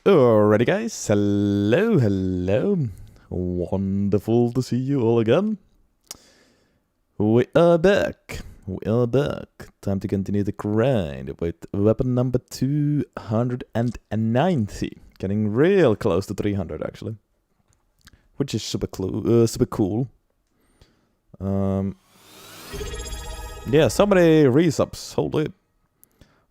Alrighty guys, hello. Wonderful to see you all again. We are back. Time to continue the grind with weapon number 290. Getting real close to 300 actually. Which is super cool. Yeah, so many resubs,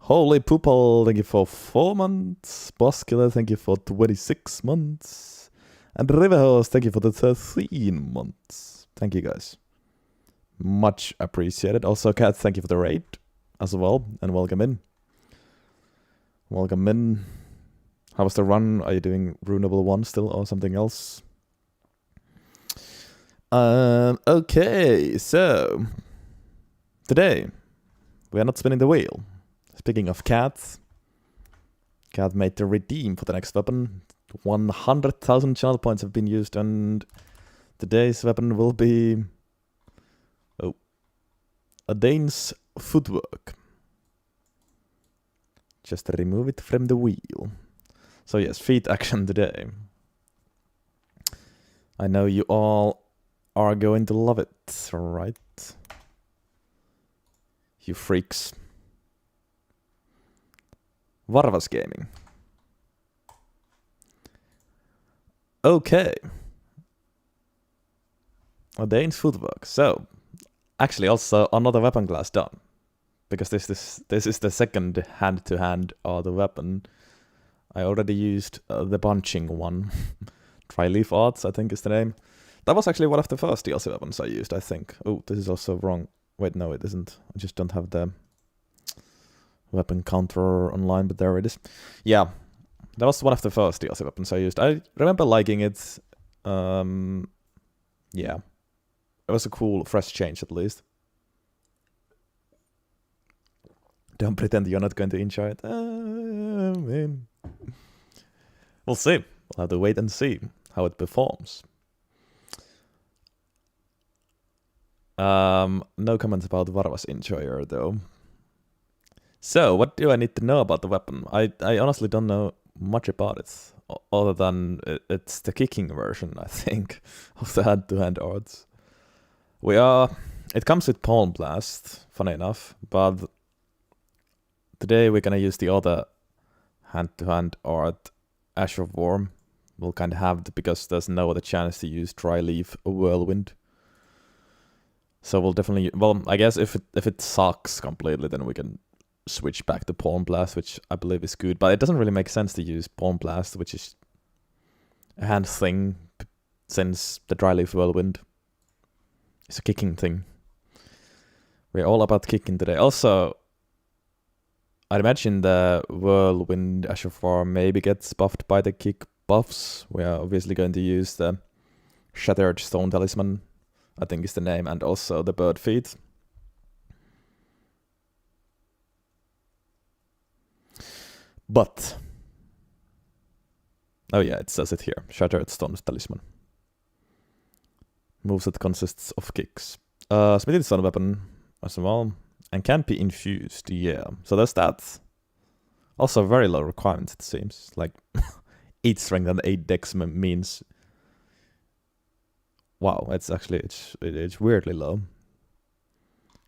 Holy Poople, thank you for 4 months. Boskiller, thank you for 26 months. And Riverhorse, thank you for the 13 months. Thank you guys. Much appreciated. Also, Kat, thank you for the raid as well. And welcome in. How was the run? Are you doing Runeable 1 still or something else? Okay, so today we are not spinning the wheel. Speaking of cats, Cat made the redeem for the next weapon. 100,000 channel points have been used, and today's weapon will be a Dane's footwork. Just remove it from the wheel. So yes, feet action today. I know you all are going to love it, right? You freaks. Varvas Gaming. Okay. A Dane's footwork. So, actually also another weapon class done. Because this is the second hand-to-hand the weapon. I already used the punching one. Tri-leaf arts, I think is the name. That was actually one of the first DLC weapons I used, I think. Oh, this is also wrong Wait, no, it isn't. I just don't have the weapon counter online, but there it is. Yeah, that was one of the first DLC weapons I used. I remember liking it. Yeah, it was a cool, fresh change at least. Don't pretend you're not going to enjoy it. Man. We'll see. We'll have to wait and see how it performs. No comments about FortiEnjoyer though. So, what do I need to know about the weapon? I honestly don't know much about it, other than it's the kicking version, I think, of the hand-to-hand odds. It comes with Palm Blast, funny enough, but today we're gonna use the other hand-to-hand art, Azure Worm. We'll kind of have to, because there's no other chance to use Dry Leaf or Whirlwind. So we'll definitely, well, I guess if it sucks completely, then we can switch back to Palm Blast, which I believe is good. But it doesn't really make sense to use Palm Blast, which is a hand thing, since the Dry Leaf Whirlwind is a kicking thing. We're all about kicking today. Also, I'd imagine the Whirlwind Azure Farm maybe gets buffed by the kick buffs. We are obviously going to use the Shattered Stone Talisman, I think is the name, and also the Bird Feet. But, oh yeah, it says it here, Shattered Stone Talisman. Moveset consists of kicks. Smithy Stone Weapon as well, and can't be infused, yeah. So there's that. Also very low requirements, it seems. Like, 8 strength and 8 dex means... Wow, it's weirdly low.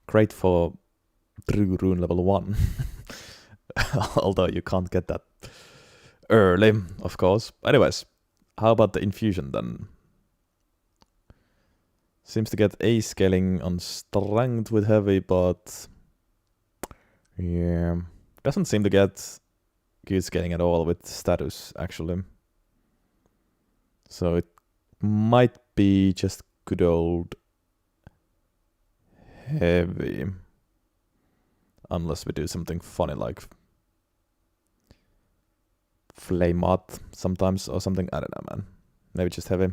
Great for True Rune level 1. Although you can't get that early, of course. Anyways, how about the infusion then? Seems to get A scaling on strength with heavy, but yeah, doesn't seem to get good scaling at all with status, actually. So it might be just good old heavy, unless we do something funny like flame art sometimes or something. I don't know, man. Maybe just heavy.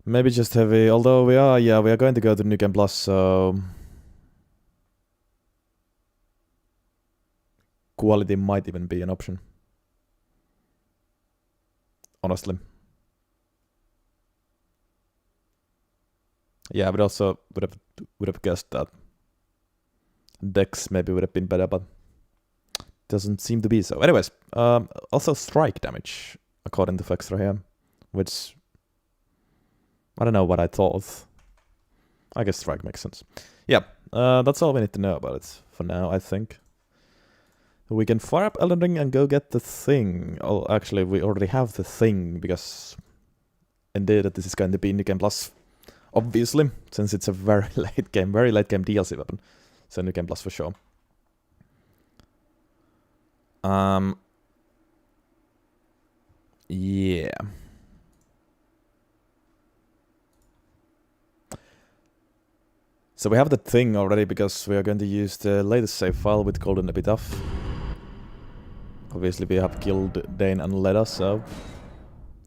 Maybe just heavy, although we are going to go to New Game Plus, so quality might even be an option. Honestly. Yeah, I would have guessed that Dex maybe would have been better, but doesn't seem to be so. Anyways, also strike damage, according to Fextra here, which... I don't know what I thought. I guess strike makes sense. Yeah, that's all we need to know about it for now, I think. We can fire up Elden RIng and go get the thing. Oh, actually, we already have the thing, because indeed this is going to be New Game Plus, obviously, since it's a very late game DLC weapon. So New Game Plus for sure. Yeah. So we have the thing already, because we are going to use the latest save file with Golden Epitaph. Obviously we have killed Dane and Leda, so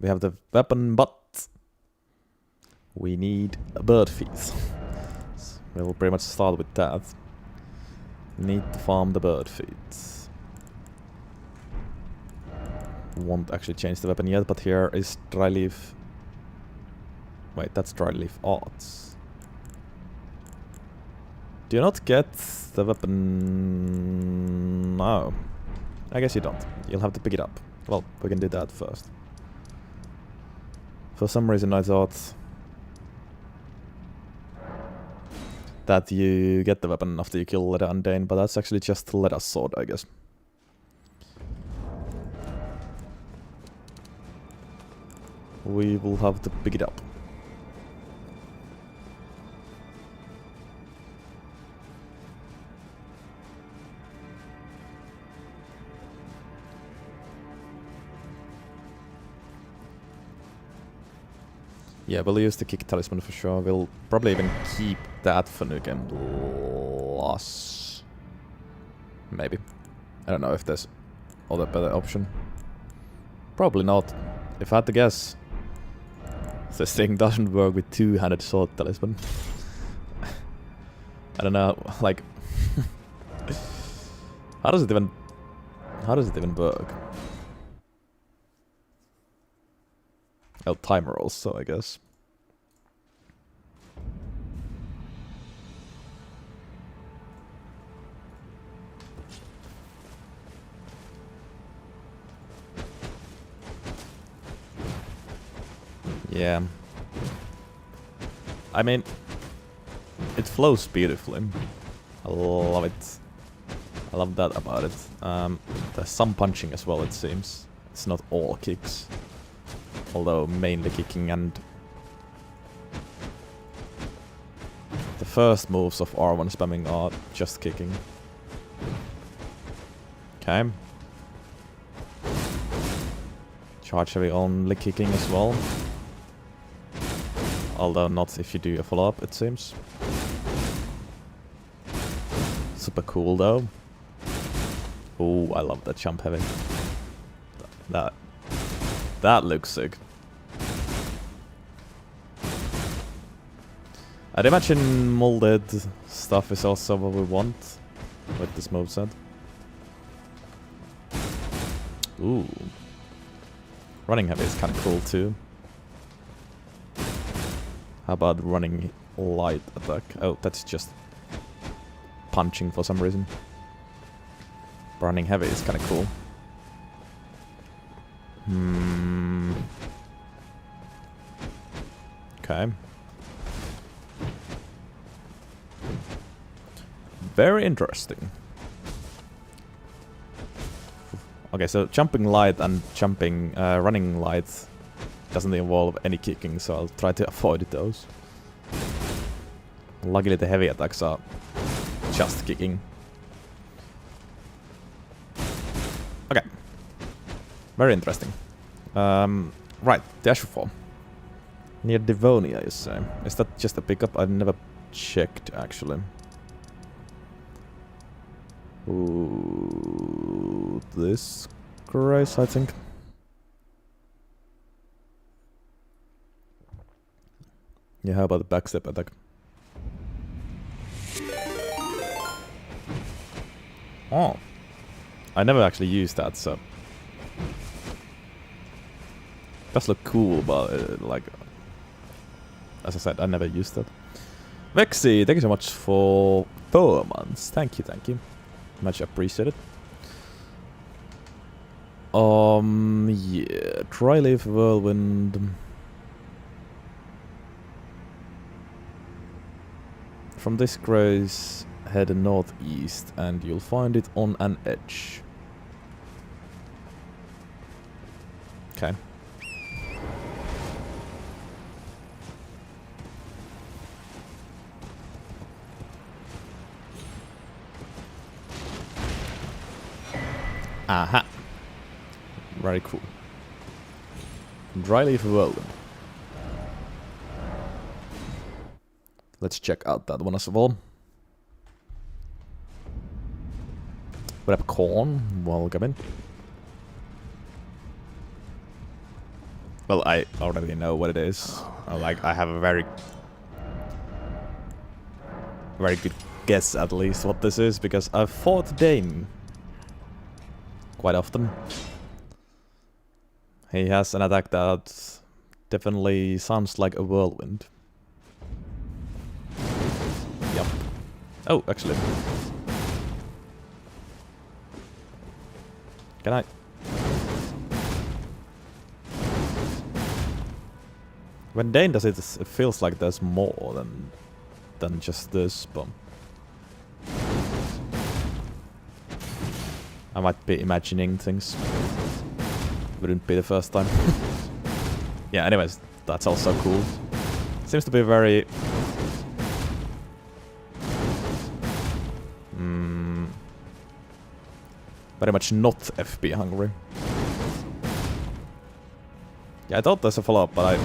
we have the weapon, but we need a bird feet. So we'll pretty much start with that. Need to farm the bird feet. Won't actually change the weapon yet, but here is Dry Leaf. Wait, that's Dry Leaf Arts. Do you not get the weapon? No. I guess you don't. You'll have to pick it up. Well, we can do that first. For some reason I thought that you get the weapon after you kill Leda and Dane, but that's actually just Leda's sword, I guess. We will have to pick it up. Yeah, we'll use the kick talisman for sure. We'll probably even keep that for New Game Plus. Maybe. I don't know if there's other better option. Probably not. If I had to guess, this thing doesn't work with two-handed sword talisman. I don't know, like... How does it even work? Oh, timer also, I guess. Yeah. I mean, it flows beautifully. I love it. I love that about it. There's some punching as well, it seems. It's not all kicks. Although mainly kicking, and the first moves of R1 spamming are just kicking. Okay. Charge heavy only kicking as well. Although not if you do a follow-up, it seems. Super cool though. Oh, I love that jump heavy. That looks sick. I'd imagine molded stuff is also what we want with this moveset. Ooh. Running heavy is kind of cool too. How about running light attack? Oh, that's just punching for some reason. Running heavy is kind of cool. Okay. Very interesting. Okay, so jumping light and jumping running light doesn't involve any kicking, so I'll try to avoid those. Luckily the heavy attacks are just kicking. Okay. Very interesting. Right, the Asher Fall. Near Devonia, you say. Is that just a pickup? I never checked, actually. Ooh, this grace, I think. Yeah, how about the backstep attack? Oh. I never actually used that, so... Does look cool, but like... As I said, I never used that. Vexy, thank you so much for 4 months. Thank you, thank you. Much appreciated. Yeah, Dryleaf Whirlwind. From this grace, head northeast and you'll find it on an edge. Okay. Aha. Very cool. Dryleaf Whirlwind. Let's check out that one as well. We have corn. Welcome in. Well, I already know what it is. Like, I have a very good guess at least what this is, because I've fought Dane quite often. He has an attack that definitely sounds like a whirlwind. Yep. Oh, actually. Can I? When Dane does it, it feels like there's more than just this bomb. I might be imagining things. Wouldn't be the first time. Yeah, anyways, that's also cool. Seems to be very... very much not FP hungry. Yeah, I thought there's a follow-up, but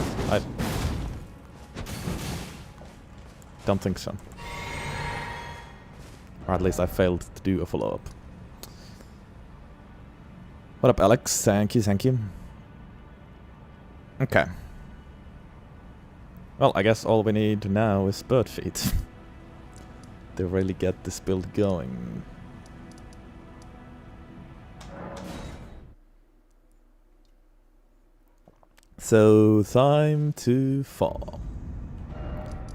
Don't think so. Or at least I failed to do a follow-up. What up, Alex? Thank you, thank you. Okay. Well, I guess all we need now is bird feet. To really get this build going. So, time to fall.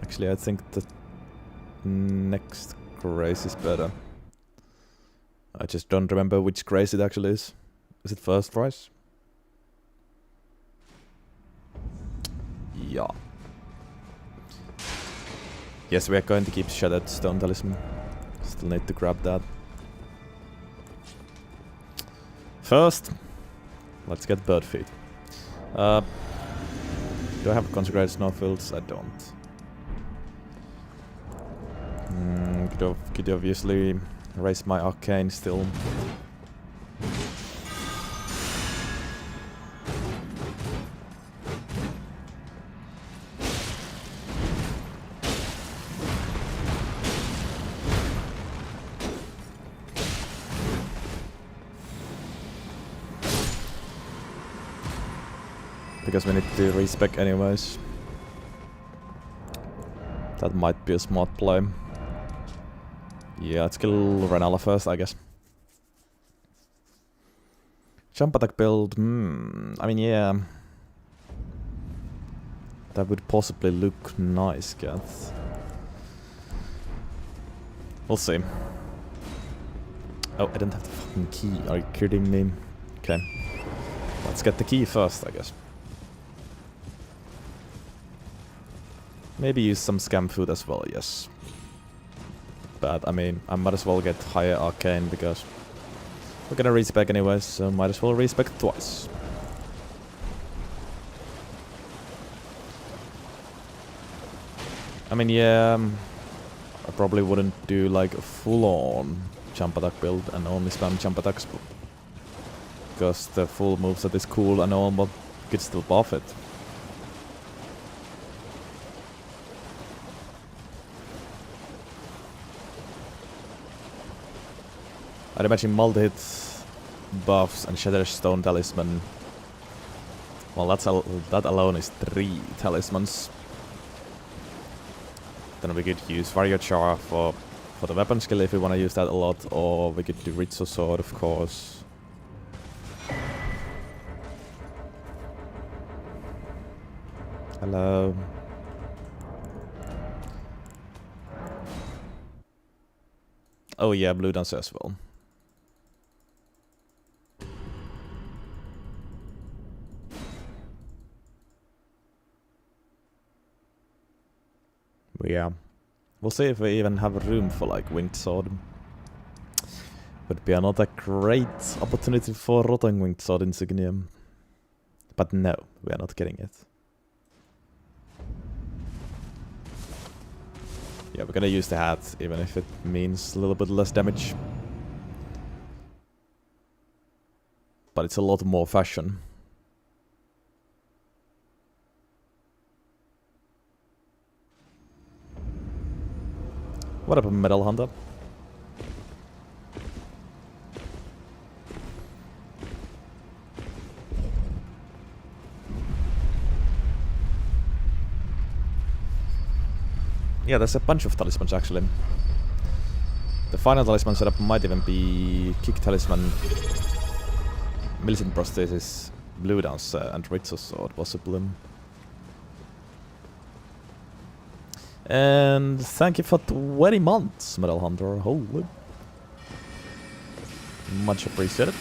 Actually, I think the next grace is better. I just don't remember which grace it actually is. Is it first rise? Yeah. Yes, we are going to keep Shattered Stone Talisman. Still need to grab that. First, let's get bird feet. Do I have consecrated snowfields? I don't. Could obviously raise my arcane still. Because we need to respec anyways. That might be a smart play. Yeah, let's kill Renala first, I guess. Jump attack build, I mean, yeah. That would possibly look nice, guys. We'll see. Oh, I don't have the fucking key. Are you kidding me? Okay. Let's get the key first, I guess. Maybe use some scam food as well, yes. But, I mean, I might as well get higher arcane because we're gonna respec anyways, so might as well respec twice. I mean, yeah, I probably wouldn't do like a full-on jump attack build and only spam jump attacks because the full moveset is cool and all, but you could still buff it. I'd imagine multi-hit buffs and Shatter Stone Talisman. Well, that alone is 3 talismans. Then we could use Warrior Char for the weapon skill if we want to use that a lot, or we could do Ritsu Sword, of course. Hello. Oh yeah, Blue Dancer as well. Yeah. We'll see if we even have room for like Winged Sword. Would be another great opportunity for Rotting Winged Sword Insignia. But no, we are not getting it. Yeah, we're gonna use the hat, even if it means a little bit less damage. But it's a lot more fashion. What up, Metal Hunter? Yeah, there's a bunch of talismans actually. The final talisman setup might even be Kick Talisman, Millicent Prosthesis, Blue Dancer, and Ritsu Sword possibly. And thank you for 20 months, Metal Hunter. Holy. Much appreciated.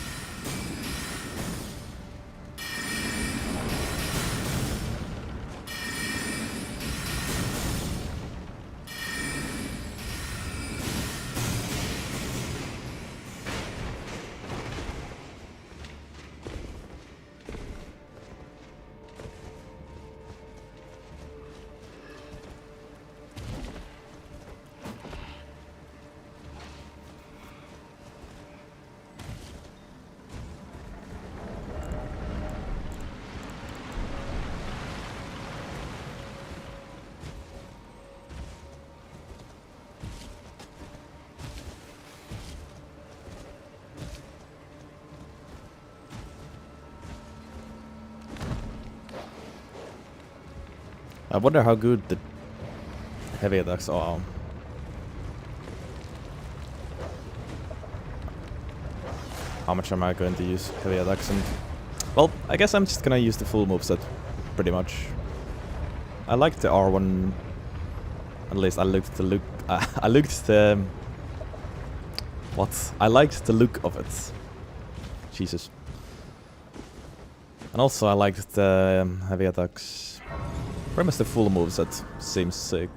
I wonder how good the heavy attacks are. How much am I going to use heavy attacks? And well, I guess I'm just gonna use the full moveset, pretty much. I like the R1. At least I looked the look. I looked the what? I liked the look of it. Jesus. And also I liked the heavy attacks. Pretty much the full moveset seems sick.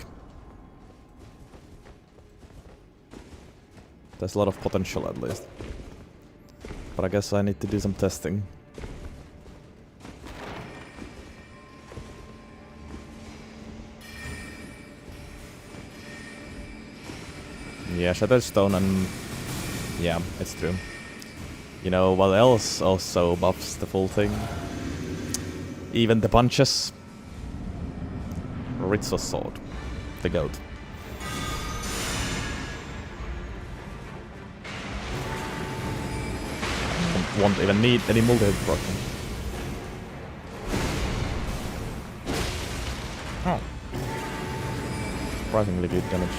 There's a lot of potential at least. But I guess I need to do some testing. Yeah, Shattered Stone and... yeah, it's true. You know what else also buffs the full thing? Even the punches. Ritzo's sword. The goat. Won't even need any multi-hit protection. Oh. Surprisingly good damage.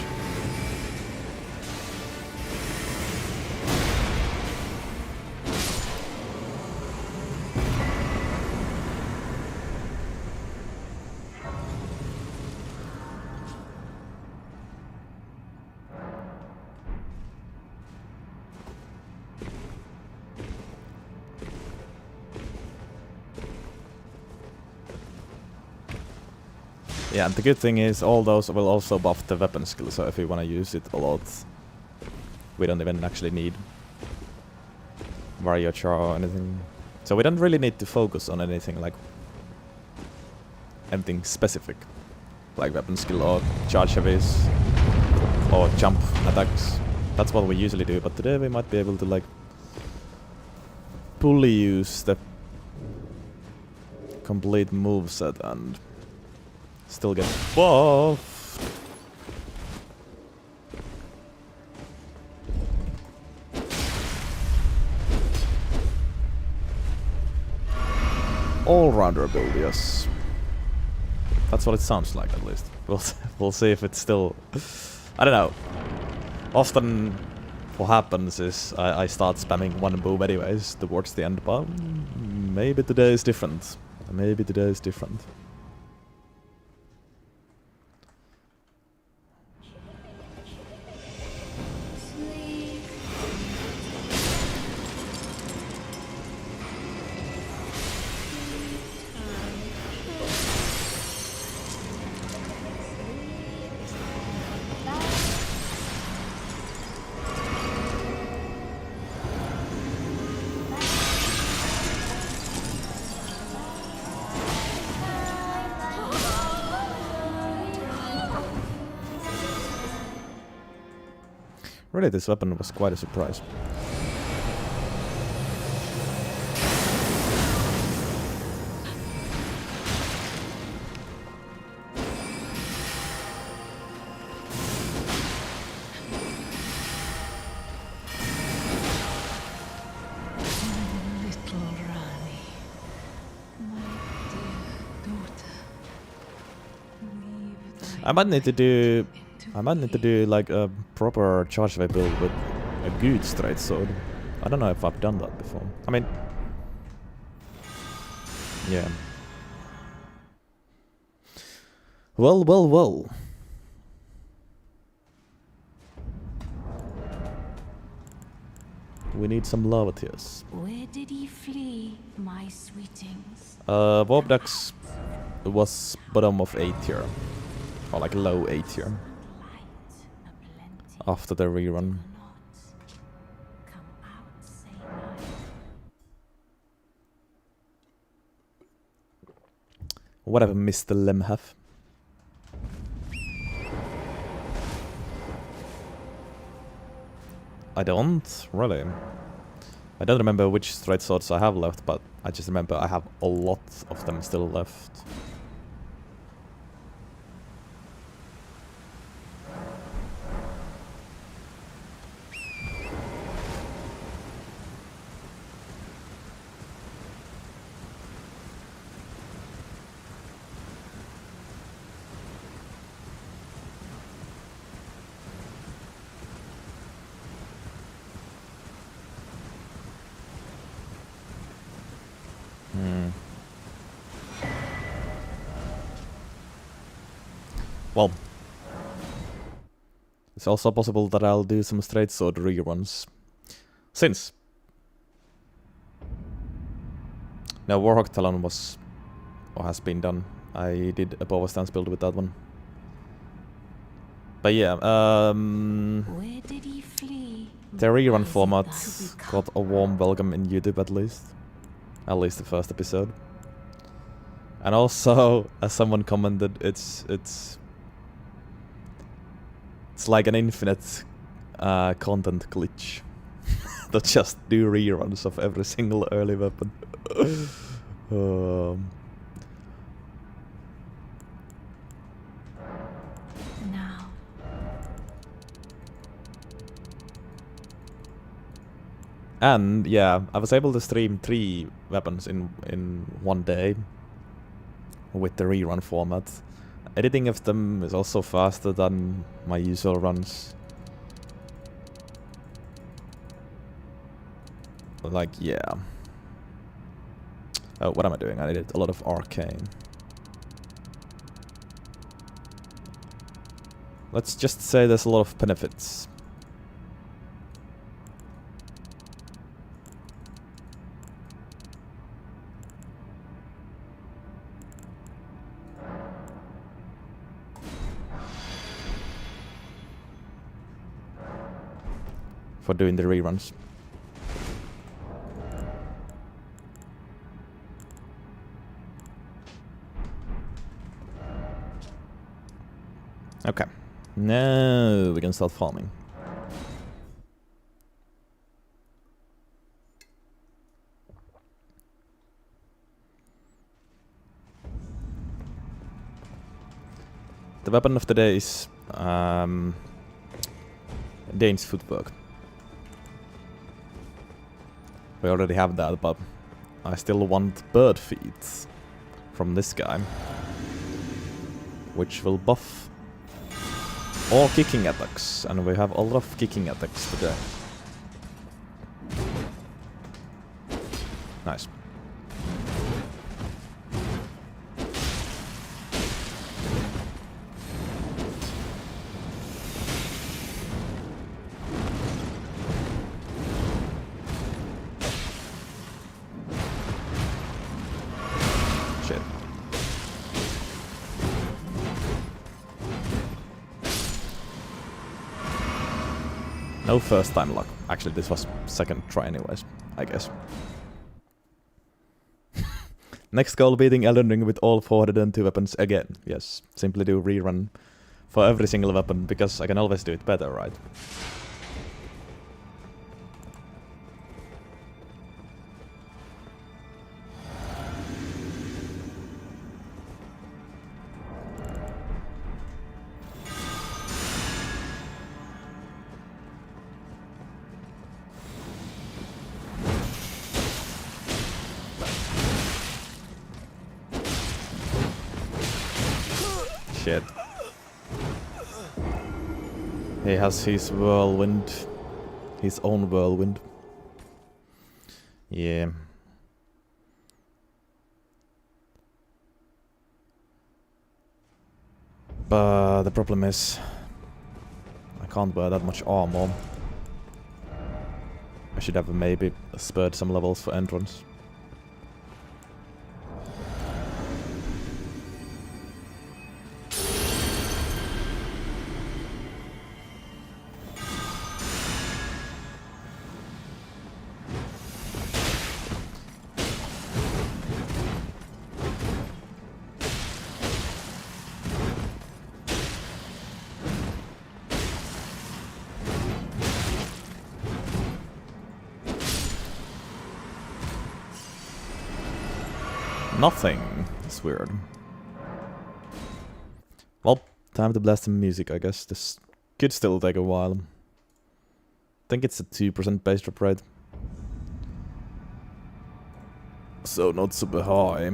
Yeah, and the good thing is all those will also buff the weapon skill, so if we want to use it a lot, we don't even actually need Variochar or anything. So we don't really need to focus on anything like anything specific, like weapon skill or charge heavies or jump attacks. That's what we usually do, but today we might be able to like fully use the complete moveset and still get buffed. All-rounder build, yes. That's what it sounds like, at least. We'll see if it's still... I don't know. Often what happens is I start spamming one move anyways towards the end, but maybe today is different. Maybe today is different. Really, this weapon was quite a surprise. I might need to do like a proper charge wave build with a good straight sword. I don't know if I've done that before. I mean, yeah. Well. We need some lava tears. Where did he flee, my sweetings? Vobdax was bottom of 8 tier. Or like low 8 tier. After the rerun. Whatever Mr. Lem have. I don't, really. I don't remember which straight swords I have left, but I just remember I have a lot of them still left. Well, it's also possible that I'll do some straight sword reruns. Since now Warhawk Talon was, or has been done. I did a power stance build with that one. But yeah, Where did he flee? the rerun Is it format that? got a warm welcome in YouTube at least. At least the first episode. And also, as someone commented, it's like an infinite content glitch. To just do reruns of every single early weapon. Now. And yeah, I was able to stream 3 weapons in one day with the rerun format. Editing of them is also faster than my usual runs. Like, yeah. Oh, what am I doing? I did a lot of arcane. Let's just say there's a lot of benefits. For doing the reruns. Okay. Now we can start farming. The weapon of the day is Dane's footwork. We already have that, but I still want bird feet from this guy, which will buff all kicking attacks, and we have a lot of kicking attacks today. Nice. Shit. No first time luck. Actually, this was second try anyways, I guess. Next goal, beating Elden RIng with all 402 weapons again. Yes, simply do rerun for every single weapon, because I can always do it better, right? Shit. He has his whirlwind. His own whirlwind. Yeah. But the problem is, I can't wear that much armor. I should have maybe spared some levels for entrance. Nothing. It's weird. Well, time to blast some music, I guess. This could still take a while. I think it's a 2% base drop rate. So not super high.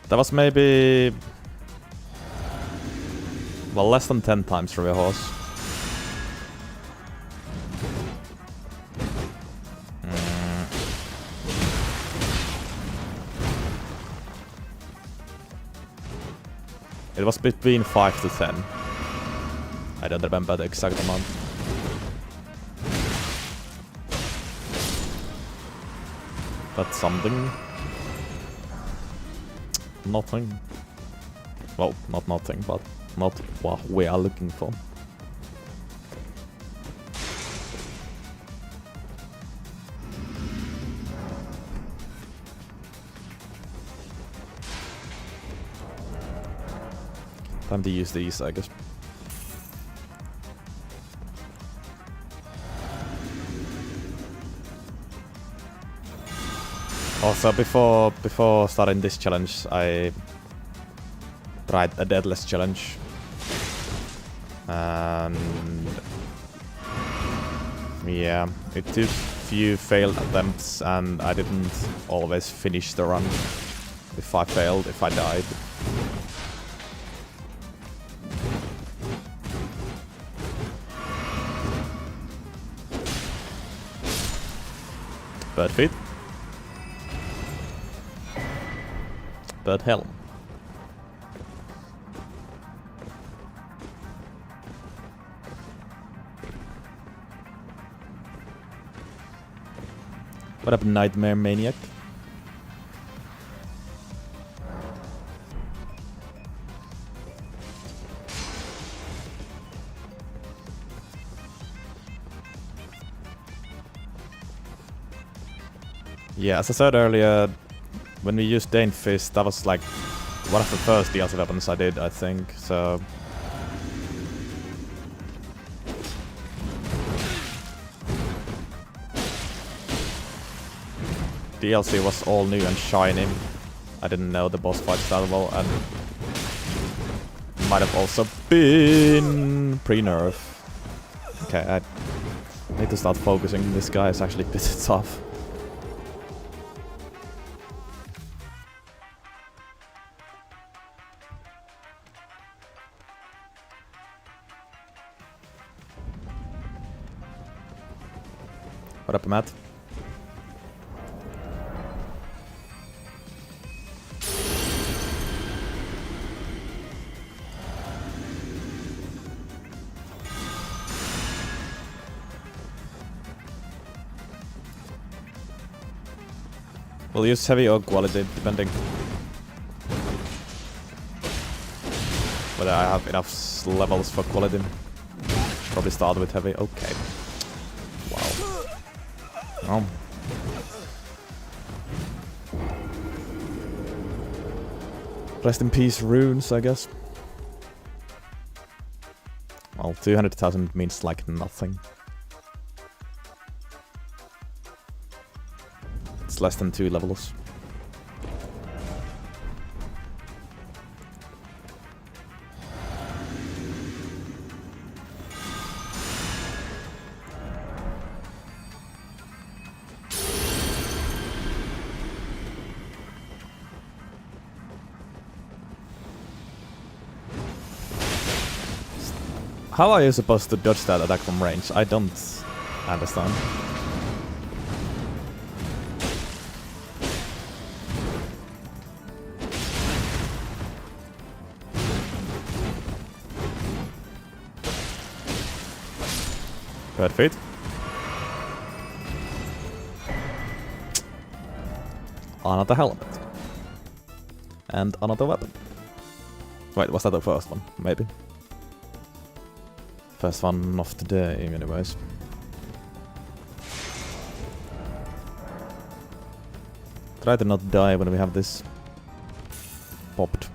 That was maybe... well, less than 10 times River Horse. It was between 5 to 10. I don't remember the exact amount. That's something. Nothing. Well, not nothing, but not what we are looking for. Time to use these, I guess. Also, before starting this challenge, I tried a deadless challenge, and yeah, it took few failed attempts, and I didn't always finish the run. If I failed, if I died. Bird feet. Bird helm. What up, Nightmare Maniac? Yeah, as I said earlier, when we used Dane Fist, that was like one of the first DLC weapons I did, I think, so... DLC was all new and shiny. I didn't know the boss fights that well, and might have also been pre-nerf. Okay, I need to start focusing. This guy is actually a bit tough. What up, Matt? We'll use heavy or quality, depending whether I have enough levels for quality. Probably start with heavy. Okay. Wow. Oh. Rest in peace, runes, I guess. Well, 200,000 means like nothing. It's less than 2 levels. How are you supposed to dodge that attack from range? I don't understand. Bird feet. Another helmet. And another weapon. Wait, was that the first one? Maybe. First one of the day, anyways. Try to not die when we have this popped.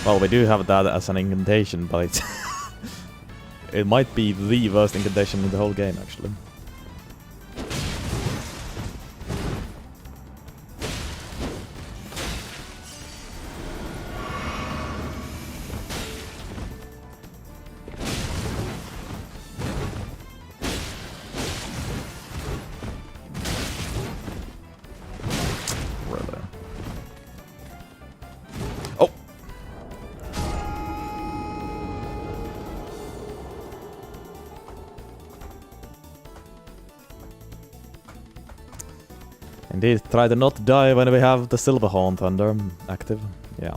Well, we do have that as an incantation, but it might be the worst incantation in the whole game, actually. Indeed, try to not die when we have the Silverhorn Thunder active. Yeah.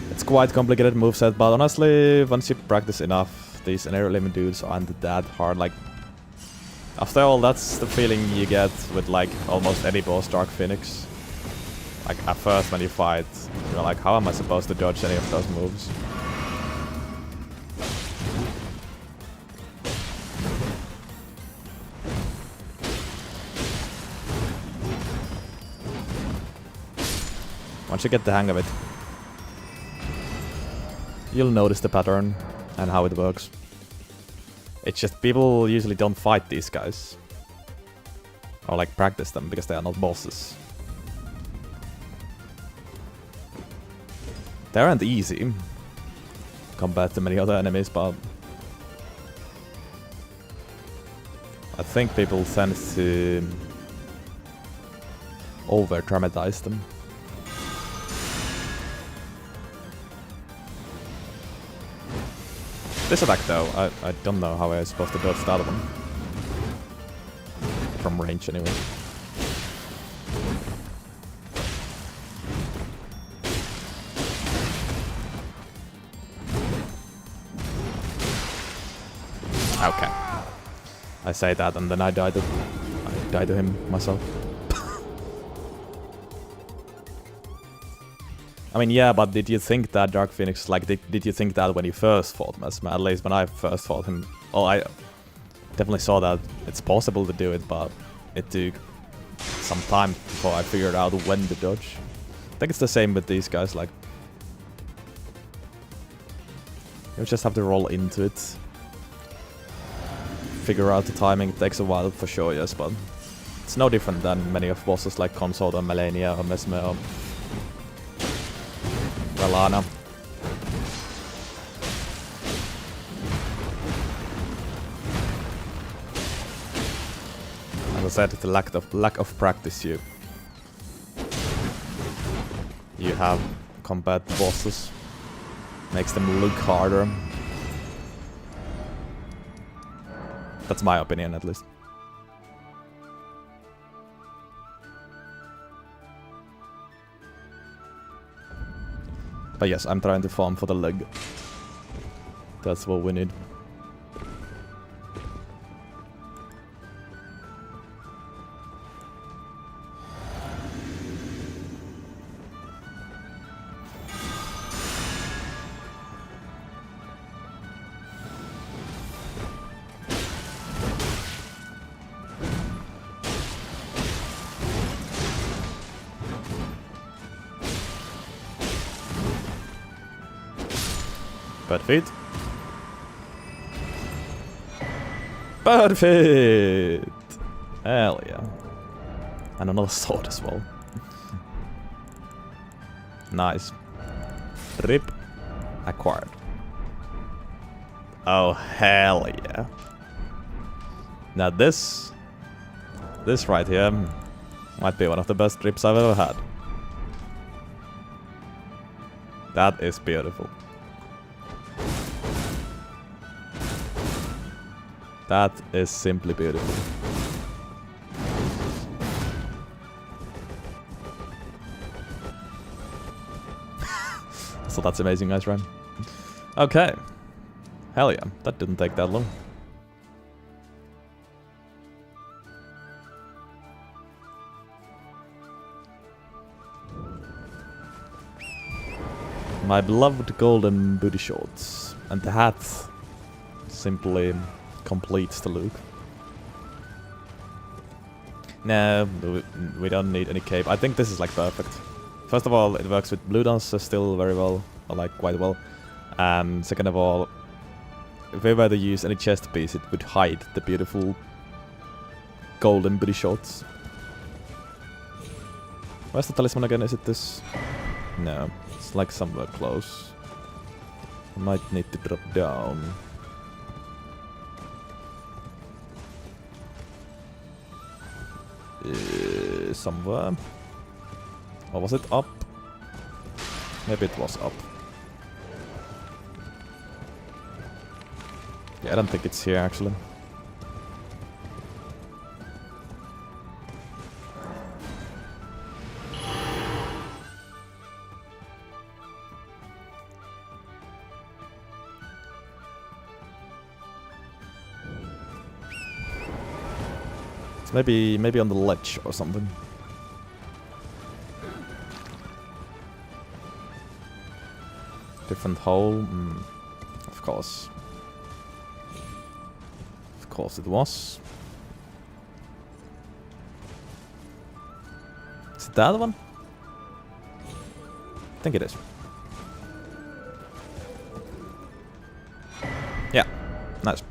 It's quite complicated moveset, but honestly, once you practice enough, these inner limit dudes aren't that hard. Like, after all, that's the feeling you get with like almost any boss Dark Phoenix. Like at first when you fight, you're like, how am I supposed to dodge any of those moves? Once you get the hang of it, you'll notice the pattern and how it works. It's just people usually don't fight these guys. Or like practice them because they are not bosses. They aren't easy compared to many other enemies, but I think people tend to over-dramatize them. This attack though, I don't know how I'm supposed to dodge that one. From range anyway. Okay. I say that and then I die to him myself. I mean, yeah, but did you think that Dark Phoenix, like, did you think that when you first fought Mesmer? At least when I first fought him. Well, I definitely saw that it's possible to do it, but it took some time before I figured out when to dodge. I think it's the same with these guys, like, you just have to roll into it. Figure out the timing, it takes a while for sure, yes, but it's no different than many of bosses like Consort or Melania or Mesmer or Valana. As I said, the lack of practice you have compared to bosses makes them look harder. That's my opinion, at least. But yes, I'm trying to farm for the leg. That's what we need. Perfect. Perfect! Hell yeah. And another sword as well. Nice. Rip acquired. Oh, hell yeah. Now this right here might be one of the best trips I've ever had. That is beautiful. That is simply beautiful. So that's amazing, guys, right? Okay. Hell yeah, that didn't take that long. My beloved golden booty shorts. And the hat simply completes the look. No, we don't need any cape. I think this is like perfect. First of all, it works with blue dance still very well, or like quite well. And second of all, if we were to use any chest piece, it would hide the beautiful golden booty shorts. Where's the talisman again? Is it this? No, it's like somewhere close. I might need to drop down. Somewhere. Or was it up? Maybe it was up. Yeah, I don't think it's here actually. It's maybe on the ledge or something. Different hole. Of course. Of course it was. Is it that one? I think it is. Yeah. Nice.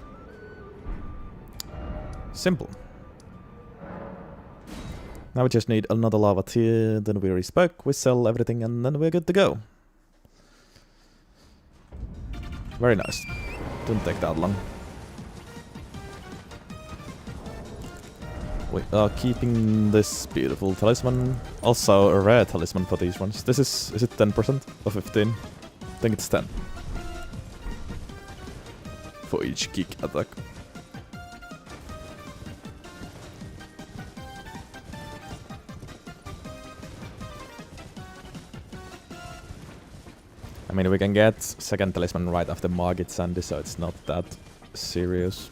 Simple. Now we just need another lava tier, then we respoke, we sell everything, and then we're good to go. Very nice. Didn't take that long. We are keeping this beautiful talisman. Also a rare talisman for these ones. This is it 10% or 15? I think it's 10. For each geek attack. I mean, we can get second talisman right after Margit Sandy, so it's not that serious.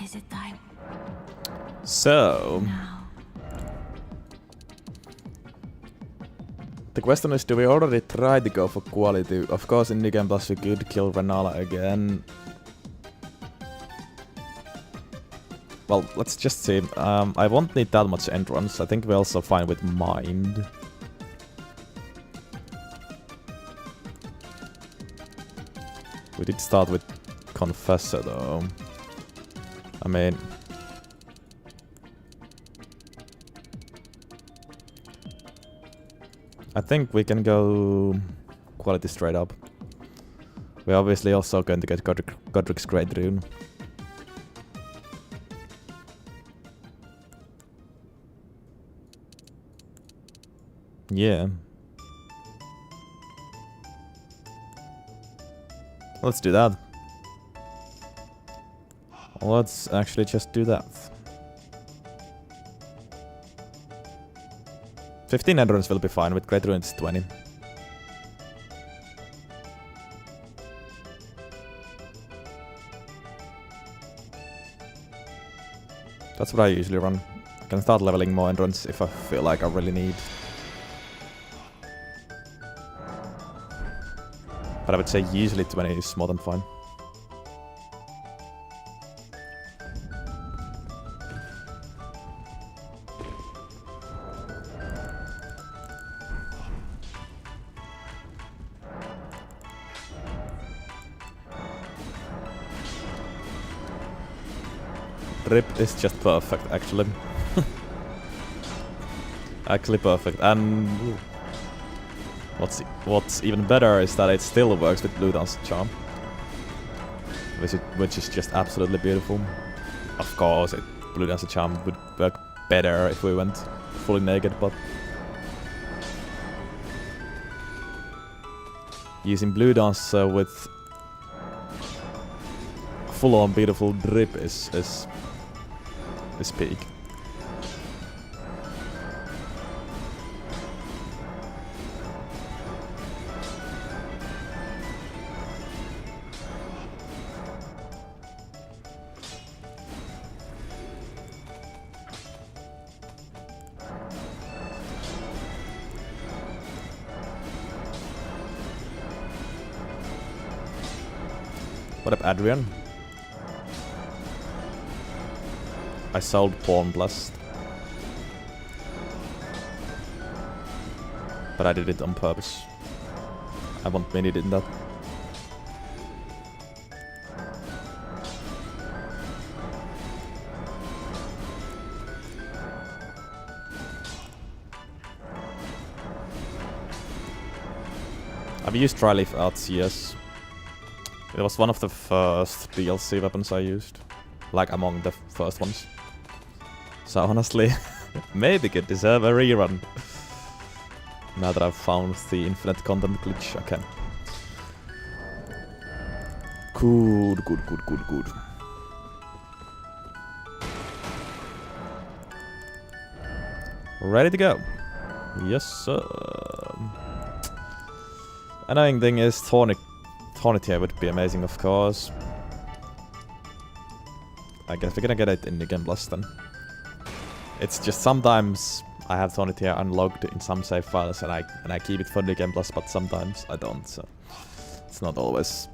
Is it time? So, Now. the question is, do we already try to go for quality? Of course, in New Game Plus we could kill Renala again. Well, let's just see. I won't need that much entrance. I think we're also fine with Mind. We did start with Confessor though. I mean... I think we can go quality straight up. We're obviously also going to get Godric's Great Rune. Yeah. Let's do that. Let's actually just do that. 15 endurance will be fine, with Great Rune it's 20. That's what I usually run. I can start leveling more endurance if I feel like I really need. But I would say usually 20 is more than fine. Rip is just perfect, actually. Actually perfect. And what's even better is that it still works with Blue Dance Charm, which is just absolutely beautiful. Of course, Blue Dance Charm would work better if we went fully naked, but using Blue Dance with full-on beautiful drip is peak. What up, Adrian? I sold Porn Blast. But I did it on purpose. I won't need it in that. I've used Dryleaf at CS. It was one of the first DLC weapons I used. Like among the first ones. So honestly, maybe could deserve a rerun. Now that I've found the infinite content glitch, I can. Good, good, good, good, good. Ready to go. Yes, sir. Annoying thing is Thorny here would be amazing, of course. I guess we're gonna get it in the Game Plus then. It's just sometimes I have Thorny here unlocked in some save files and I keep it for the Game Plus, but sometimes I don't, so it's not always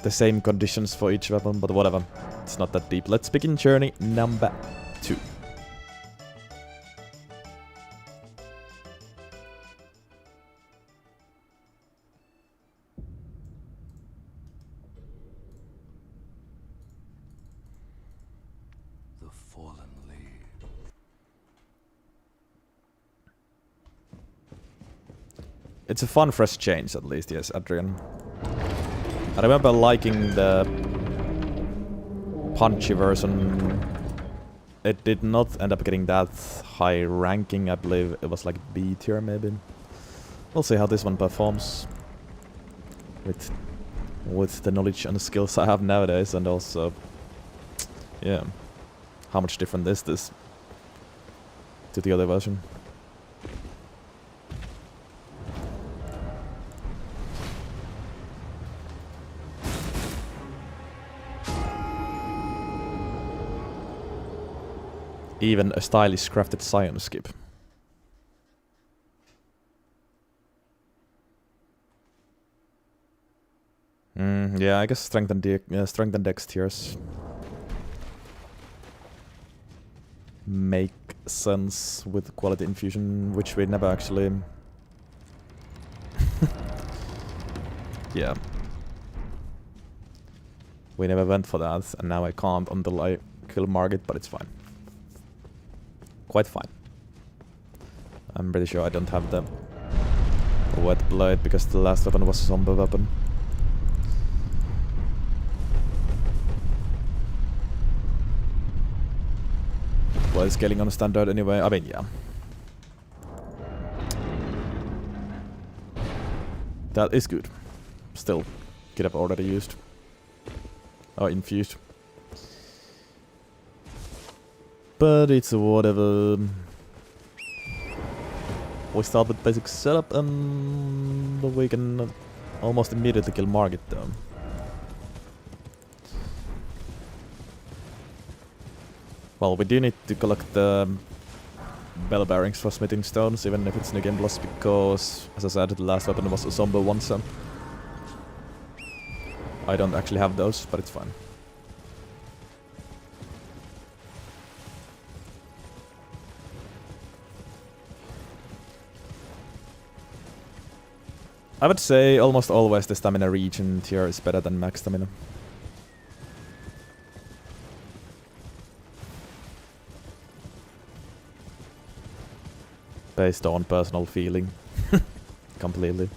the same conditions for each weapon, but whatever. It's not that deep. Let's begin journey number 2. It's a fun, fresh change, at least, yes, Adrian. I remember liking the punchy version. It did not end up getting that high ranking, I believe it was like B tier, maybe. We'll see how this one performs. With the knowledge and skills I have nowadays, and also, yeah, how much different is this to the other version? Even a stylish crafted Scion skip. Yeah, I guess strength and dex tiers make sense with quality infusion, which we never actually... yeah. We never went for that, and now I can't until I kill Margit, but it's fine. Quite fine. I'm pretty sure I don't have the wet blade because the last weapon was a zombie weapon. Well, it's scaling on standard anyway. I mean, yeah. That is good. Still, could have already used. Or infused. But it's whatever. We start with basic setup and we can almost immediately kill Margit though. Well, we do need to collect the bell bearings for smithing stones, even if it's New Game Plus, because, as I said, the last weapon was a zombie one, so I don't actually have those, but it's fine. I would say almost always the stamina regen tier is better than max stamina. Based on personal feeling. Completely.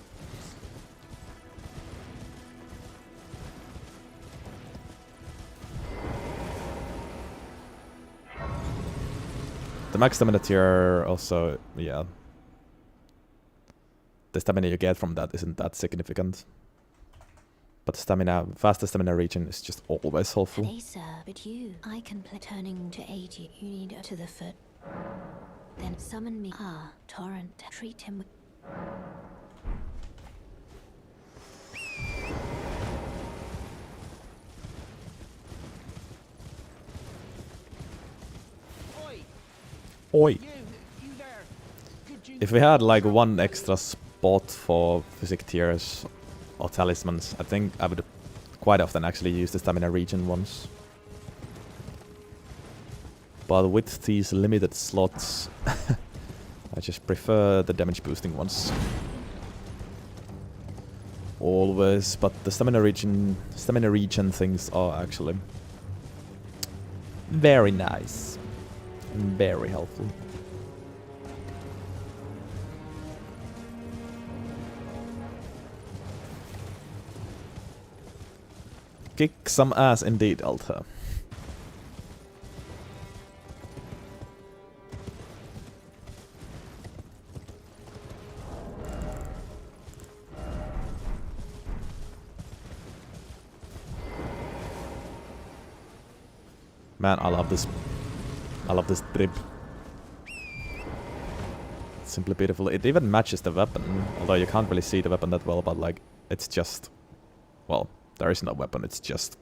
The max stamina tier also, yeah. The stamina you get from that isn't that significant. But stamina, faster stamina regen is just always helpful. They sir, but you, I can play turning to aid you. You need to the foot. Then summon me. Ah, Torrent, treat him with... Oi! If we had like one extra spot for physic tiers or talismans, I think I would quite often actually use the stamina regen ones. But with these limited slots, I just prefer the damage boosting ones. always, but the stamina regen things are actually very nice and very helpful. Kick some ass indeed, Alta. Man, I love this. I love this drip. It's simply beautiful. It even matches the weapon, although you can't really see the weapon that well, but like, it's just... Well, there is no weapon, it's just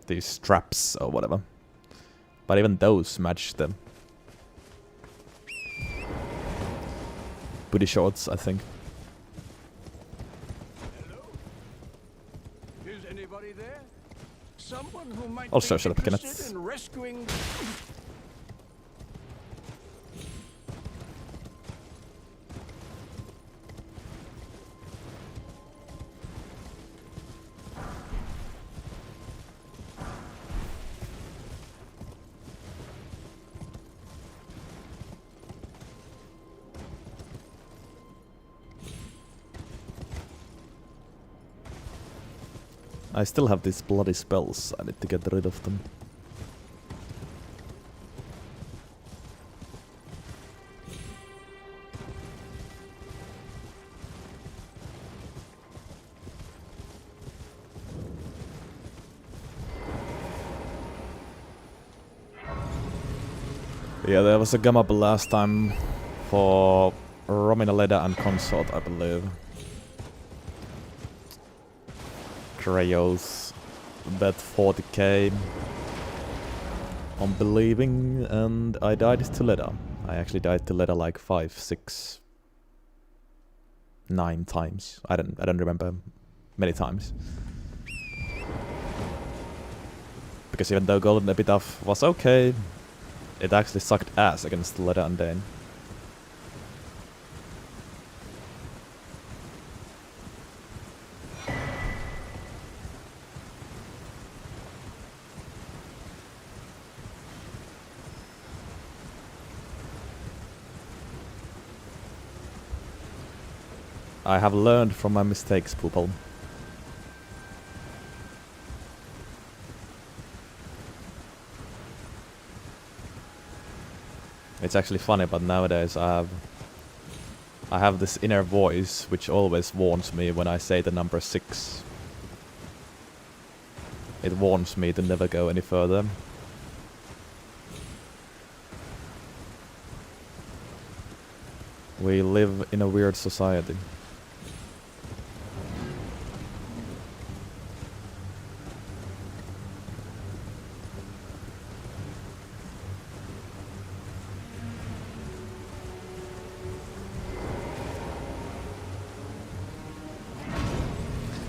these straps or whatever. But even those match the booty shorts, I think. Hello? Is anybody there? Someone who might Also, be shut up, Kenneth. interested in rescuing... I still have these bloody spells, I need to get rid of them. Yeah, there was a Gamma last time for Romina Leda and Consort, I believe. Trails, bet 40k on believing, and I died to Leda. I actually died to Leda like 5, 6, 9 times. I don't remember many times. Because even though Golden Epitaph was okay, it actually sucked ass against Leda and Dane. I have learned from my mistakes, people. It's actually funny, but nowadays I have this inner voice which always warns me when I say the number 6. It warns me to never go any further. We live in a weird society.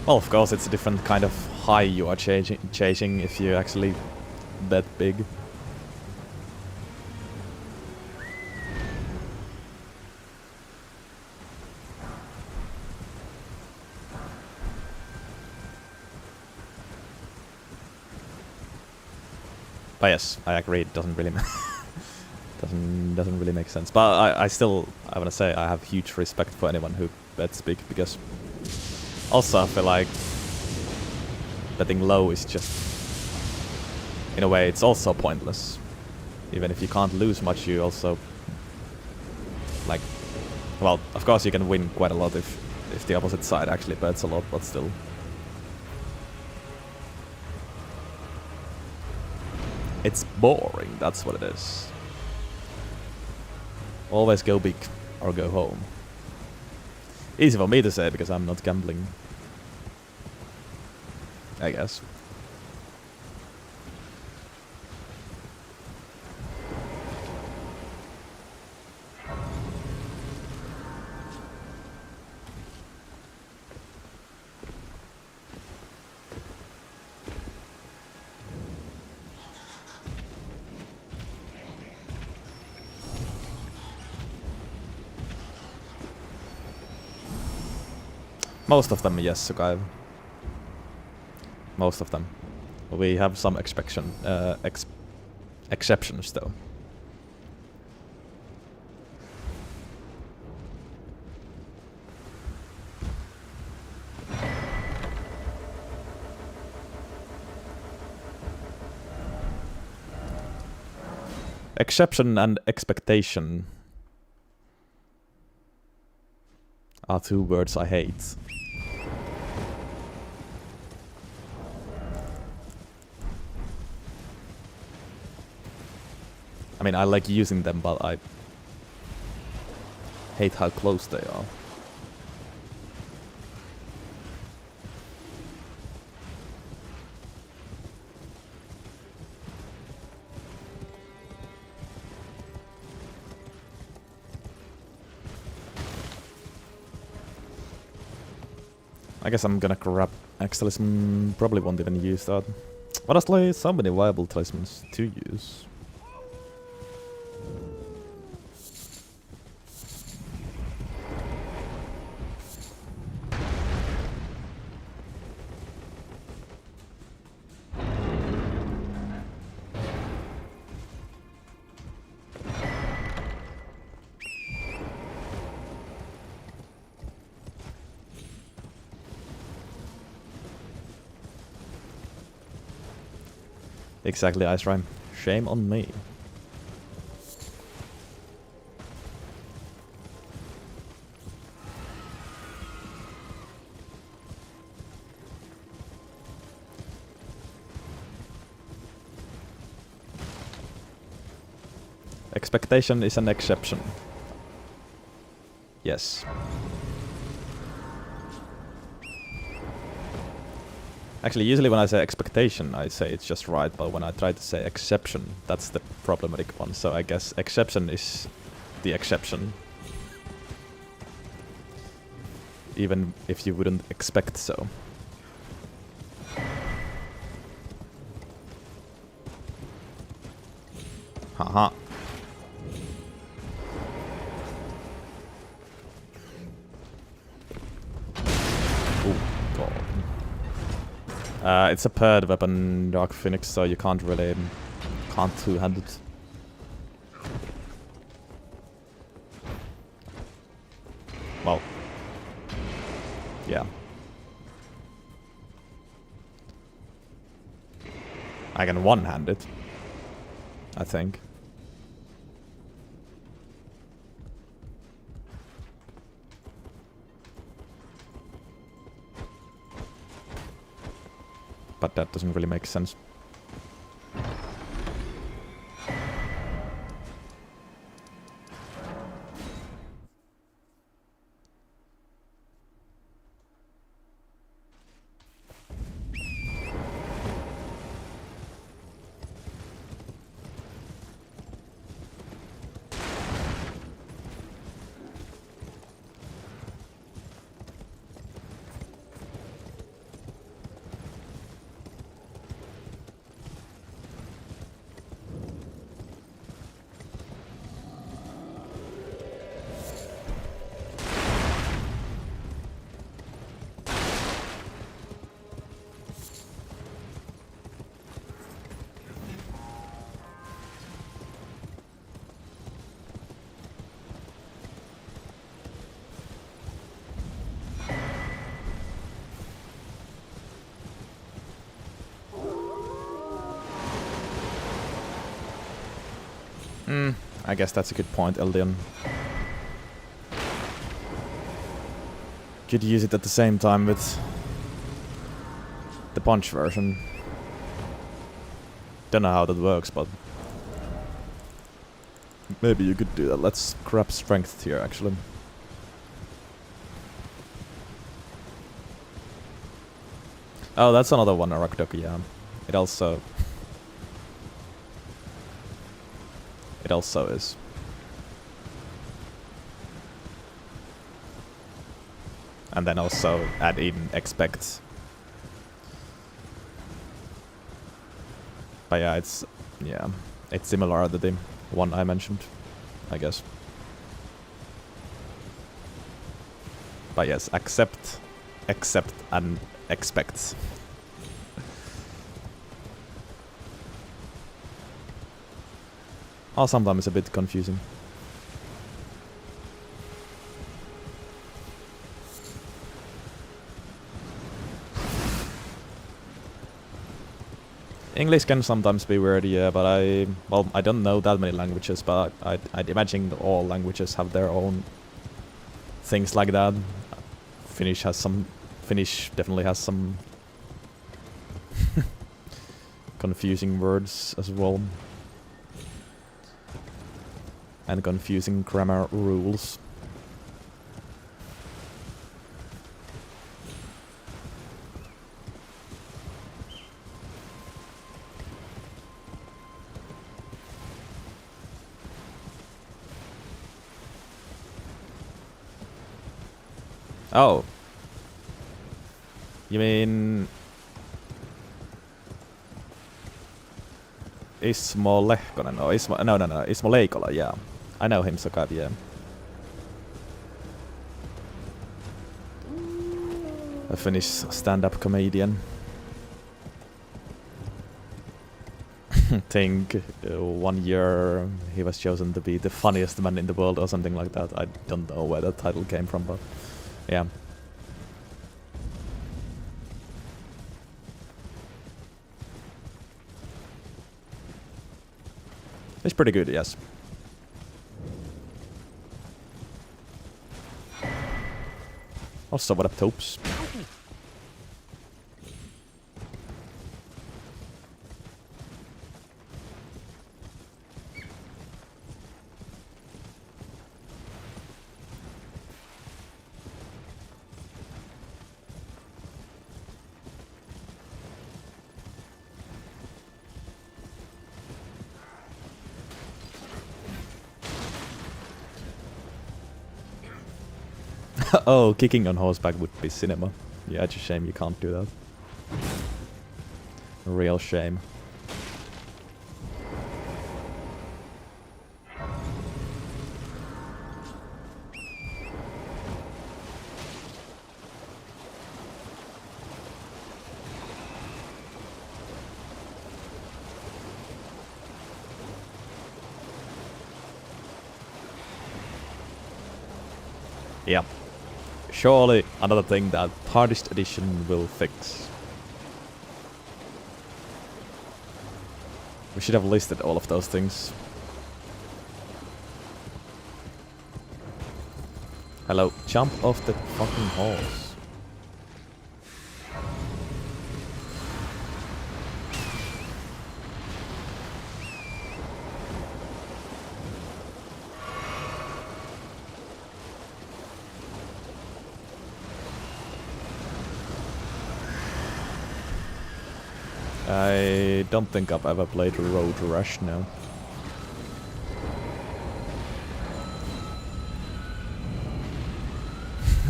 Well, of course, it's a different kind of high you are chasing if you actually bet big. But yes, I agree. It doesn't really doesn't really make sense. But I want to say I have huge respect for anyone who bets big, because also I feel like betting low is just, in a way, it's also pointless. Even if you can't lose much, you also like, well, of course you can win quite a lot if the opposite side actually bets a lot, but still. It's boring, that's what it is. Always go big or go home. Easy for me to say because I'm not gambling, I guess. Most of them, yes, Sukai. Most of them. We have some exceptions, though. Exception and expectation are two words I hate. I mean, I like using them, but I hate how close they are. I guess I'm gonna grab X-Talisman, probably won't even use that. Honestly, so many viable talismans to use. Exactly, Ice Rhyme. Shame on me. Expectation is an exception. Yes. Actually, usually when I say expectation, I say it's just right, but when I try to say exception, that's the problematic one. So I guess exception is the exception. Even if you wouldn't expect so. Haha. It's a paired weapon, Dark Phoenix, so you can't really... can't two-hand it. Well... yeah. I can one-hand it. I think. But that doesn't really make sense. I guess that's a good point, Elden. Could use it at the same time with the punch version. Don't know how that works, but maybe you could do that. Let's grab strength here, actually. Oh, that's another one, Arakdoku, yeah. It also is. And then also add in expect. But yeah, it's similar to the one I mentioned, I guess. But yes, accept accept and expect. Or sometimes a bit confusing. English can sometimes be weird, yeah, but I don't know that many languages, but I'd imagine all languages have their own things like that. Finnish definitely has some confusing words as well. And confusing grammar rules. Oh. You mean... Ismo Lehkonen, or Ismo... No, Ismo Leikola, yeah. I know him, so kind of, yeah. A Finnish stand-up comedian. Think 1 year he was chosen to be the funniest man in the world or something like that. I don't know where that title came from, but yeah. It's pretty good, yes. Also, what up, Topes? Oh, kicking on horseback would be cinema. Yeah, it's a shame you can't do that. A real shame. Yeah. Surely another thing that Hardest Edition will fix. We should have listed all of those things. Hello, jump off the fucking horse. I don't think I've ever played Road Rush now.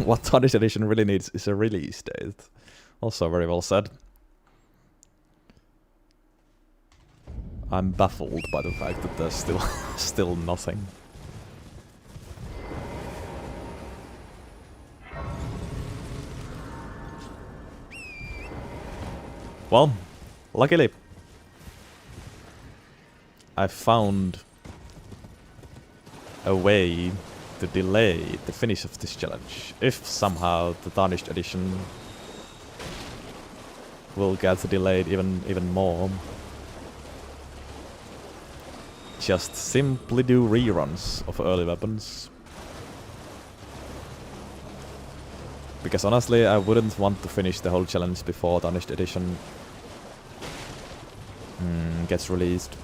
What Hardest Edition really needs is a release date. Also very well said. I'm baffled by the fact that there's still nothing. Well, luckily, I found a way to delay the finish of this challenge. If somehow the Tarnished Edition will get delayed even more. Just simply do reruns of early weapons. Because honestly, I wouldn't want to finish the whole challenge before Tarnished Edition gets released.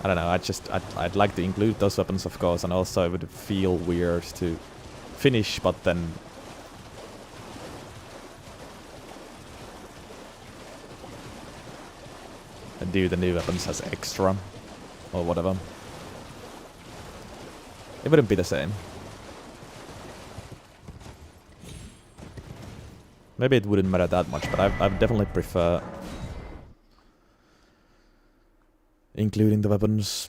I don't know, I'd like to include those weapons, of course, and also it would feel weird to finish, but then do the new weapons as extra, or whatever. It wouldn't be the same. Maybe it wouldn't matter that much, but I definitely prefer including the weapons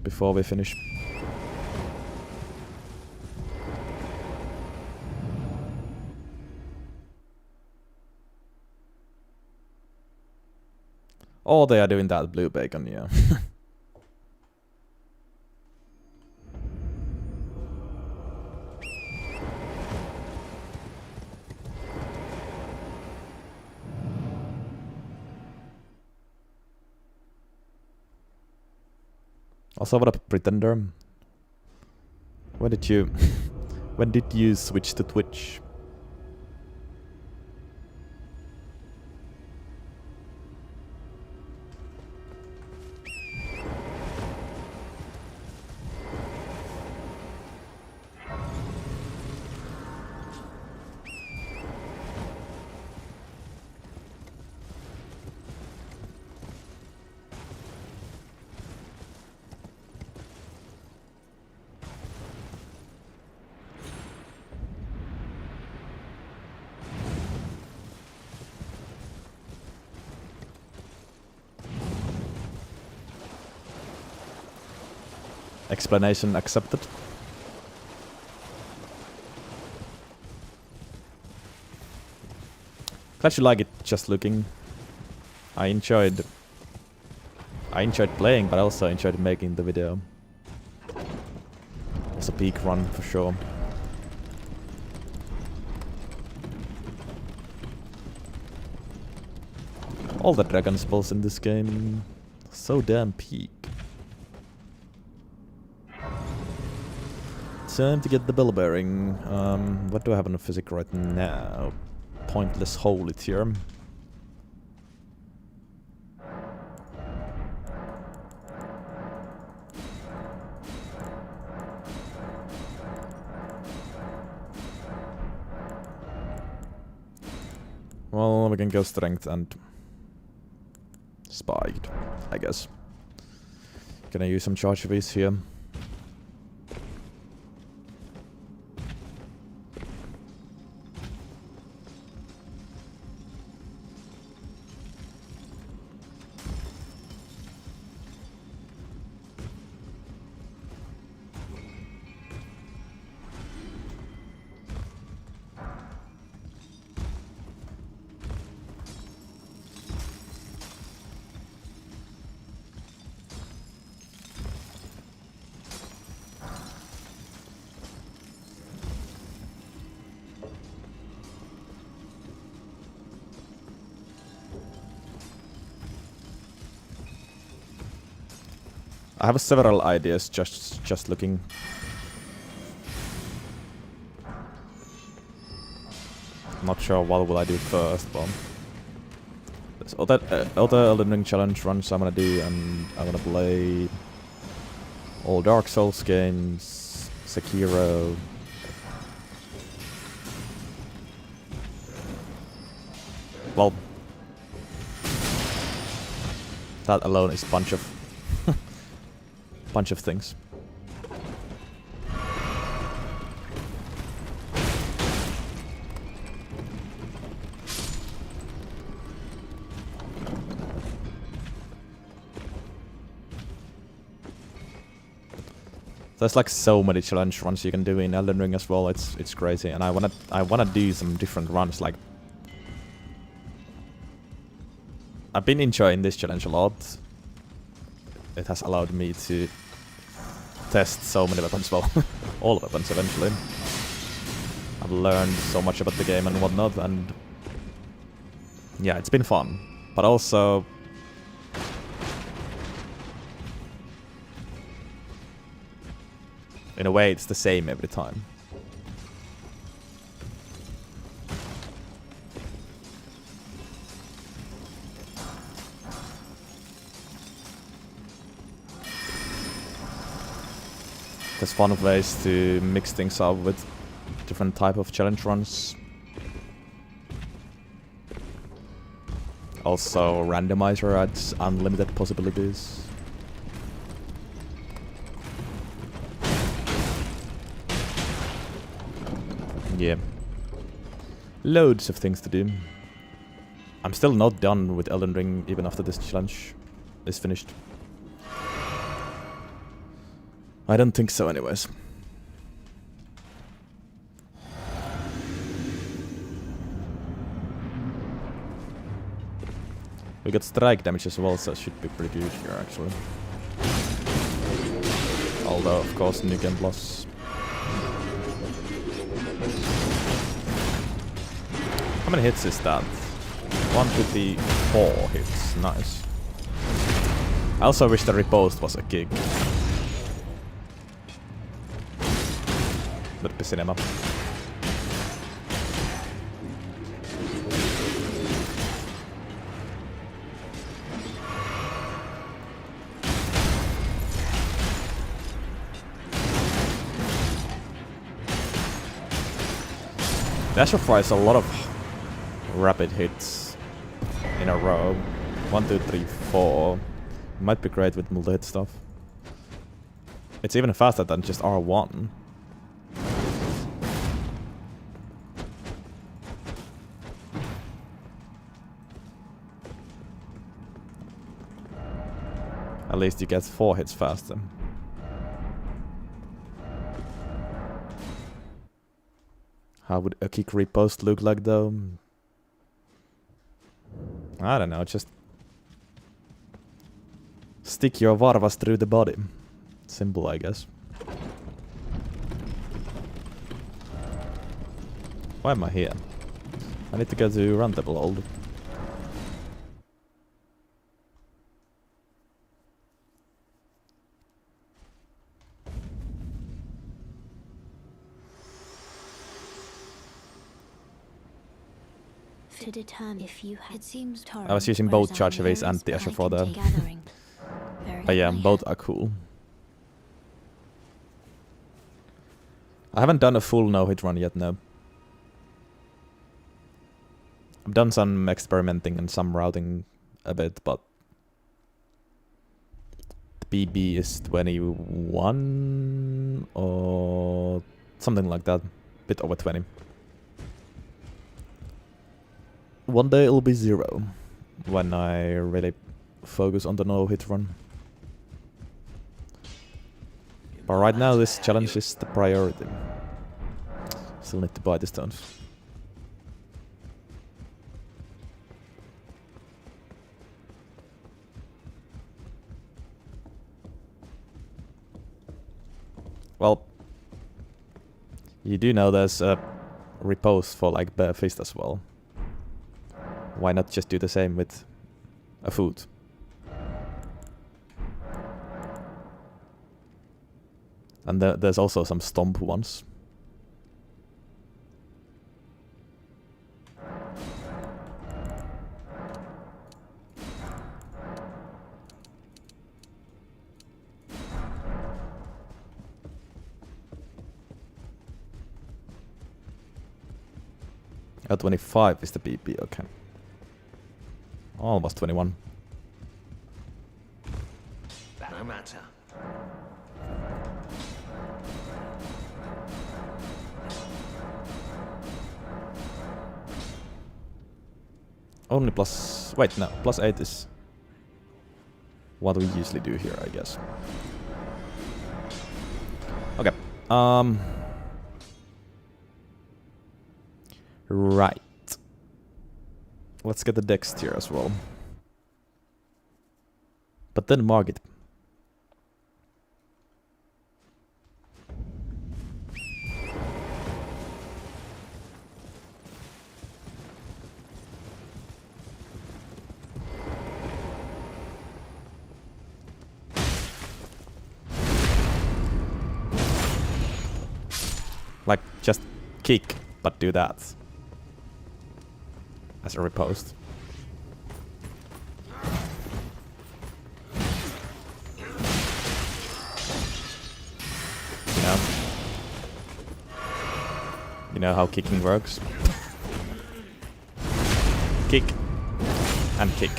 before we finish. Oh, they are doing that blue bacon, yeah. Also, what up, Pretender? When did you... when did you switch to Twitch? Explanation accepted. Glad you like it just looking. I enjoyed playing, but I also enjoyed making the video. It was a peak run for sure. All the dragon spells in this game, so damn peak. Time to get the bell bearing. What do I have on the physic right now? Pointless hole it here. Well, we can go strength and spiked, I guess. Gonna use some charge base here. I have several ideas just looking. Not sure what will I do first, but there's other Elden Ring challenge runs I'm gonna do, and I'm gonna play all Dark Souls games, Sekiro. Well, that alone is a bunch of things. There's like so many challenge runs you can do in Elden Ring as well. It's crazy, and I wanna do some different runs. Like, I've been enjoying this challenge a lot. It has allowed me to test so many weapons, well, all weapons eventually. I've learned so much about the game and whatnot, and yeah, it's been fun. But also, in a way, it's the same every time. There's fun ways to mix things up with different type of challenge runs. Also, randomizer adds unlimited possibilities. Yeah. Loads of things to do. I'm still not done with Elden Ring even after this challenge is finished. I don't think so anyways. We got strike damage as well, so it should be pretty good here actually. Although, of course, Nuke and Loss. How many hits is that? 1, 2, 3, 4 hits. Nice. I also wish the riposte was a gig. But the cinema. Dash of Fire is a lot of rapid hits in a row. 1, 2, 3, 4. Might be great with multi-hit stuff. It's even faster than just R1. At least you get 4 hits faster. How would a kick riposte look like though? I don't know, just stick your varvas through the body. Simple, I guess. Why am I here? I need to go to Roundtable Old. To determine if you had, it seems I was using both Charge Waves and the Asher for that. But yeah, both are cool. I haven't done a full no-hit run yet, no. I've done some experimenting and some routing a bit, but the PB is 21 or something like that. Bit over 20. One day it'll be 0 when I really focus on the no-hit run. But right now this challenge is the priority. Still need to buy the stones. Well, you do know there's a repose for like bare fist as well. Why not just do the same with a food? And there's also some stomp ones. L25 is the PP, okay. Almost 21. No matter. Only plus... Wait, no. Plus 8 is what we usually do here, I guess. Okay. Right. Let's get the dex here as well. But then mark it. Like, just kick, but do that. As a riposte. You know how kicking works? Kick and kick.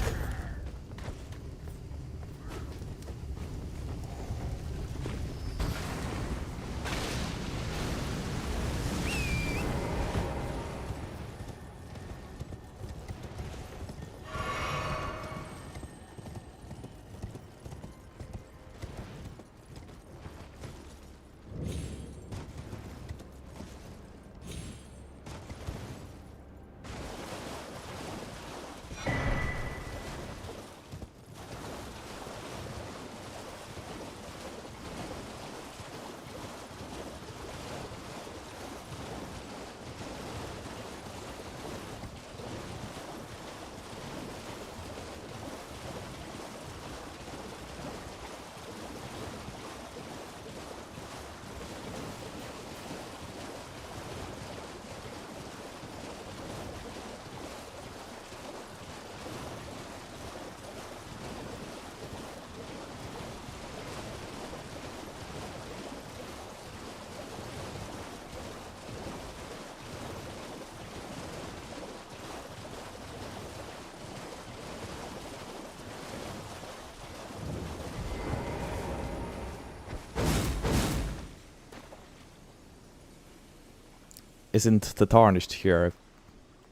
Isn't the Tarnished here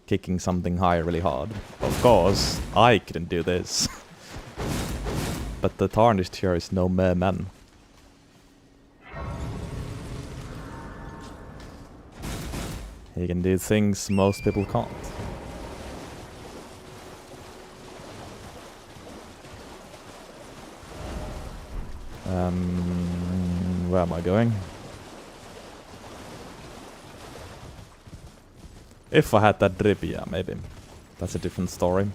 kicking something high really hard? Of course, I couldn't do this. But the Tarnished here is no mere man. He can do things most people can't. Where am I going? If I had that drip, yeah, maybe. That's a different story.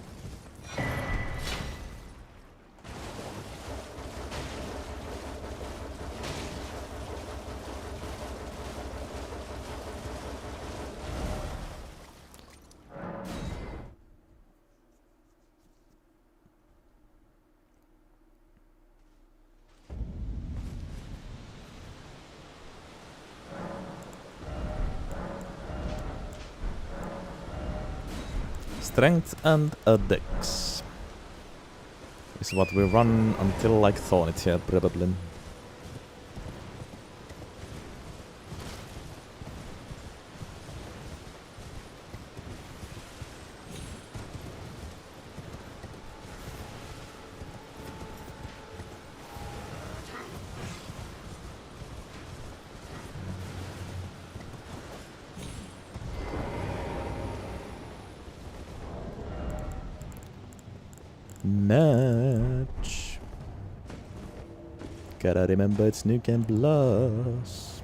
Strength and a dex is what we run until like Thornit here, probably. Match. Gotta remember it's Nuke and Blast.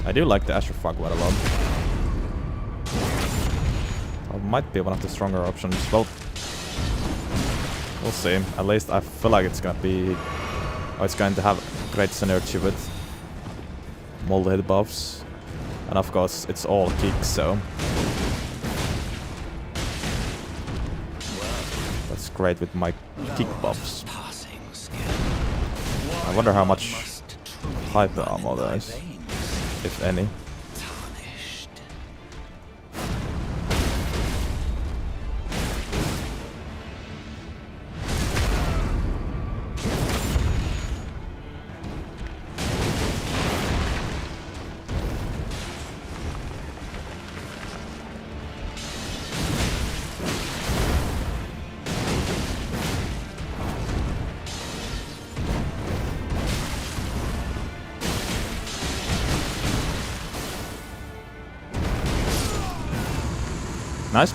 I do like the Asher Fog quite a lot. Might be one of the stronger options. Well, we'll see. At least I feel like it's gonna be... Oh, it's going to have great synergy with multi-hit buffs. And of course, it's all kicks, so... That's great with my kick buffs. I wonder how much hyper armor there is, if any. Nice.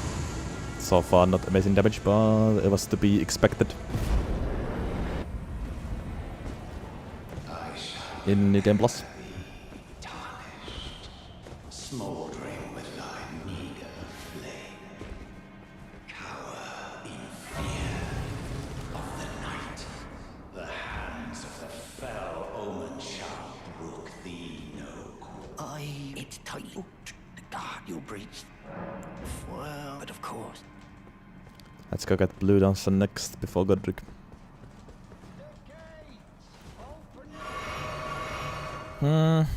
So far not amazing damage, but it was to be expected. In the game plus. Smoldering with thy meager flame. Cower in fear of the night. The hands of the fell omen shall brook thee no good. It's tight. The guard you breached. Well, but of course. Let's go get Blue Dancer next before Godric. Then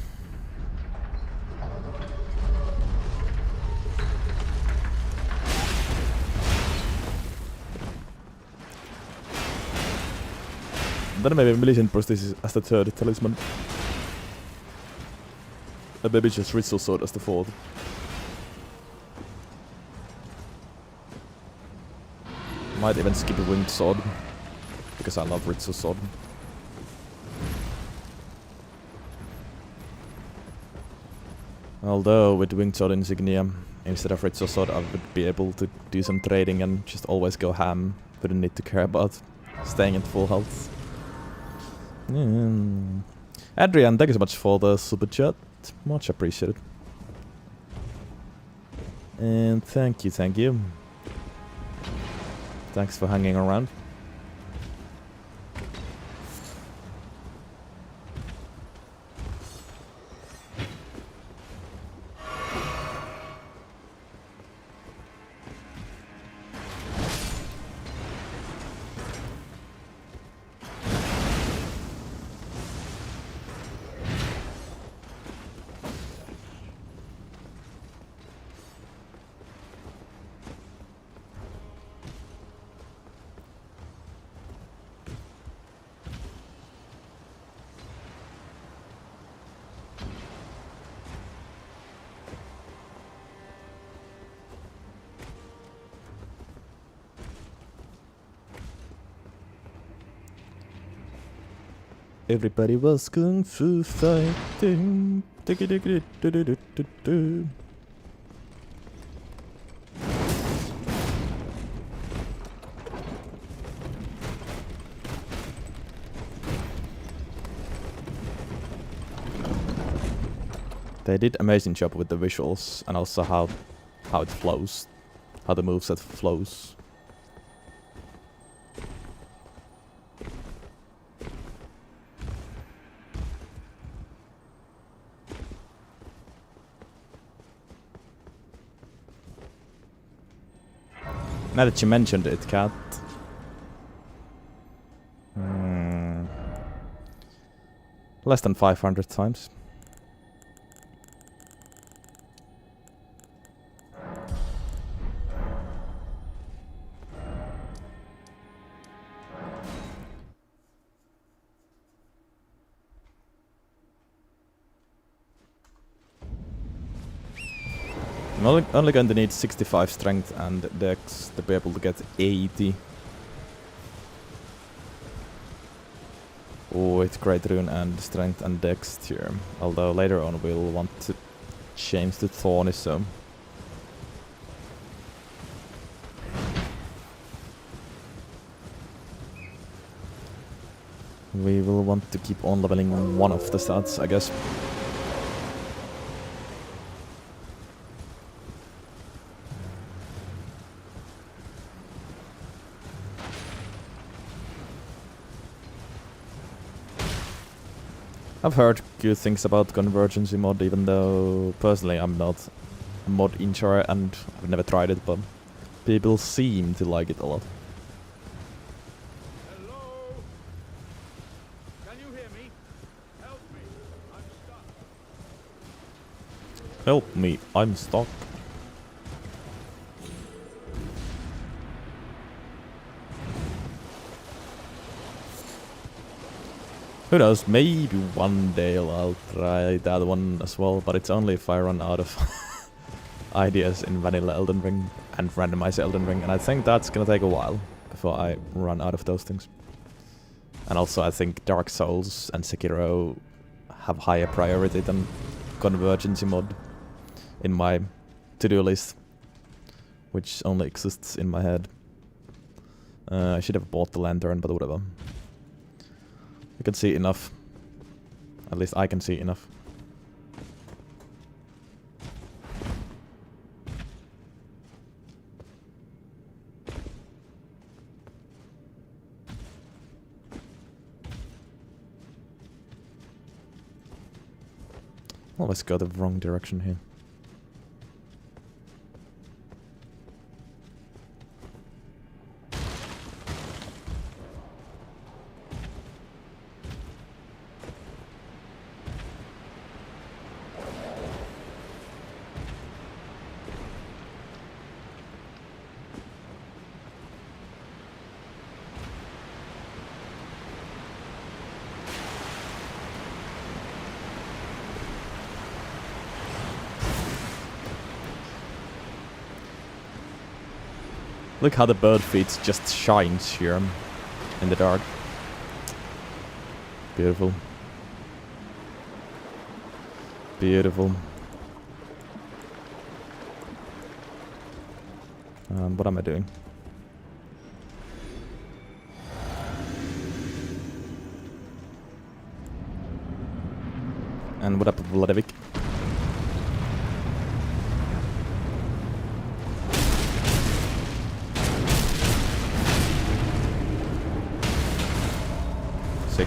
maybe Millicent Prosthesis as the third talisman. And maybe just Ritual Sword as the fourth. Might even skip a Winged Sword, because I love Ritual Sword. Although with Winged Sword Insignia, instead of Ritual Sword, I would be able to do some trading and just always go ham. Wouldn't need to care about staying at full health. Adrian, thank you so much for the super chat. Much appreciated. And thank you, thank you. Thanks for hanging around. Everybody was kung fu fighting. Do-do-do-do-do-do-do-do. They did amazing job with the visuals and also how it flows, how the moveset flows. Now that you mentioned it, Cat. Less than 500 times. I'm only going to need 65 strength and dex to be able to get 80. With Great Rune and strength and dex tier. Although later on we'll want to change to Thorny, so... we will want to keep on leveling one of the stats, I guess. I've heard good things about Convergency mod, even though personally I'm not a mod enjoyer and I've never tried it, but people seem to like it a lot. Hello? Can you hear me? Help me. I'm stuck. Help me, I'm stuck. Who knows, maybe one day I'll try that one as well, but it's only if I run out of ideas in vanilla Elden Ring and randomize Elden Ring, and I think that's gonna take a while before I run out of those things. And also I think Dark Souls and Sekiro have higher priority than Convergency mod in my to-do list, which only exists in my head. I should have bought the lantern, but whatever. You can see enough. At least I can see enough. Always go the wrong direction here. Look how the bird feet just shines here in the dark. Beautiful. Beautiful. What am I doing? And what up, Vladivik? Sick.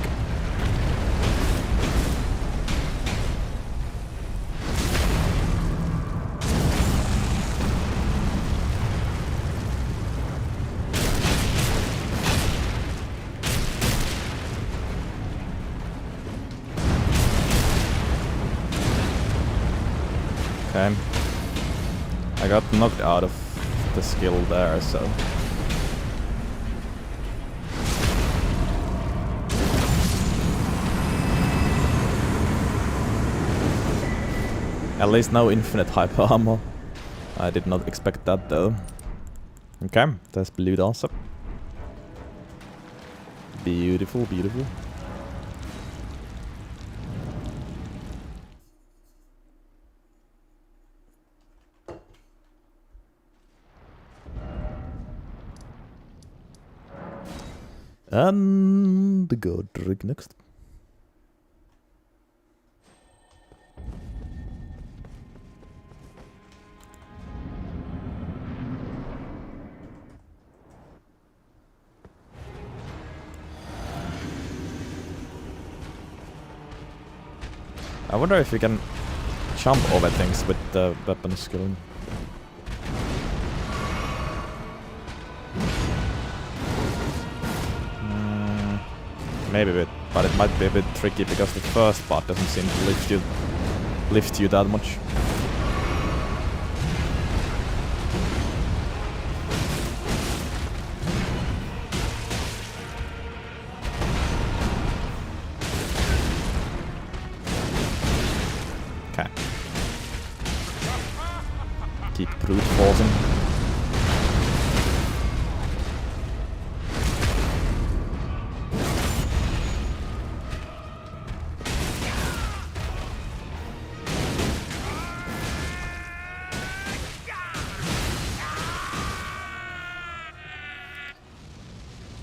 Okay. I got knocked out of the skill there, so... At least no infinite hyper armor. I did not expect that though. Okay, there's blue also. Beautiful, beautiful. And the Godric next. I wonder if you can jump over things with the weapon skill. Maybe, but it might be a bit tricky because the first part doesn't seem to lift you that much. Okay. Keep brute forcing.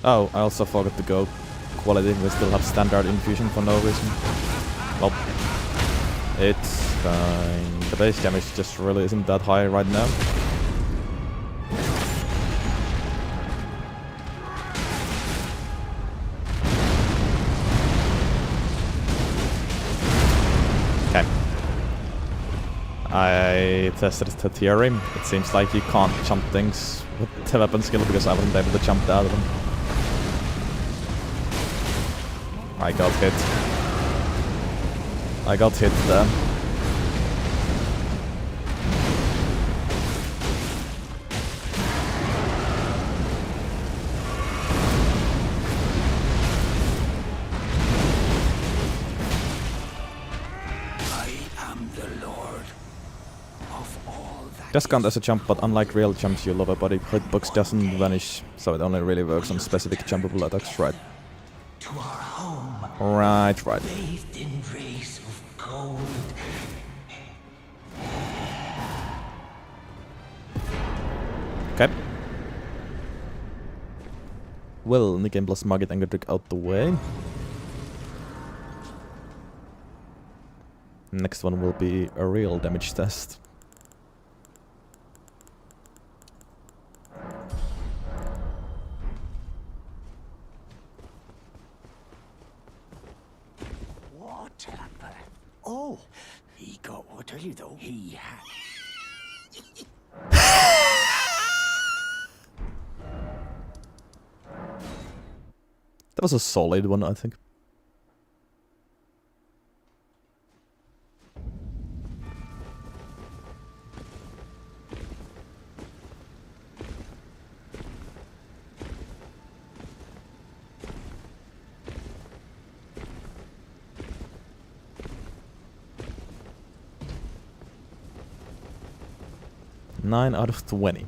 Oh, I also forgot to go quality. We still have standard infusion for no reason. Well, it's fine. The base damage just really isn't that high right now. Okay. I tested the theory. It seems like you can't jump things with the weapon skill because I wasn't able to jump out of them. I got hit. I got hit there. Does count as a jump, but unlike real jumps, your lower body hitbox doesn't vanish, so it only really works on specific jumpable attacks, right? To our home, Right. bathed in rays of gold. Okay. Well, Nick plus Margit and Godric out the way. Next one will be a real damage test. Oh, he got what are you though? He had. That was a solid one, I think. Nine out of 20.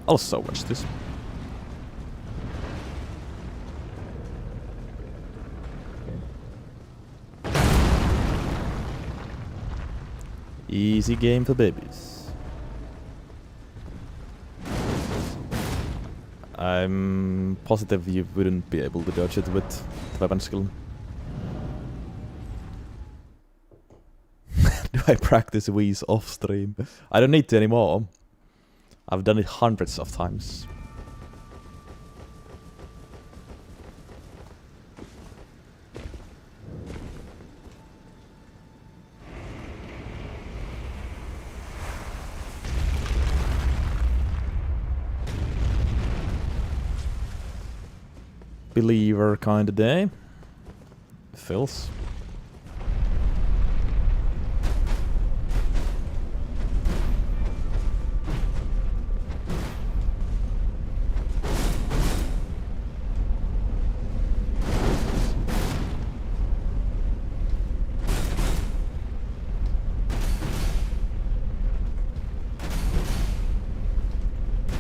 Also watch this. Easy game for babies. I'm positive you wouldn't be able to dodge it with the weapon skill. Do I practice Wii's off stream? I don't need to anymore. I've done it hundreds of times. Believer kinda day. Fills.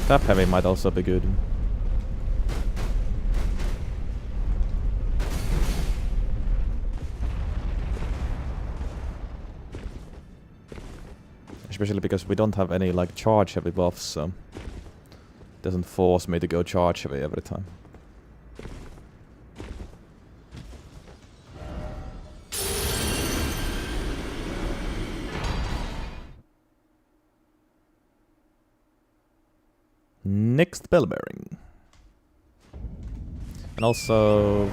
Tap heavy might also be good. Especially because we don't have any like charge heavy buffs, so it doesn't force me to go charge heavy every time. Next bell bearing. And also,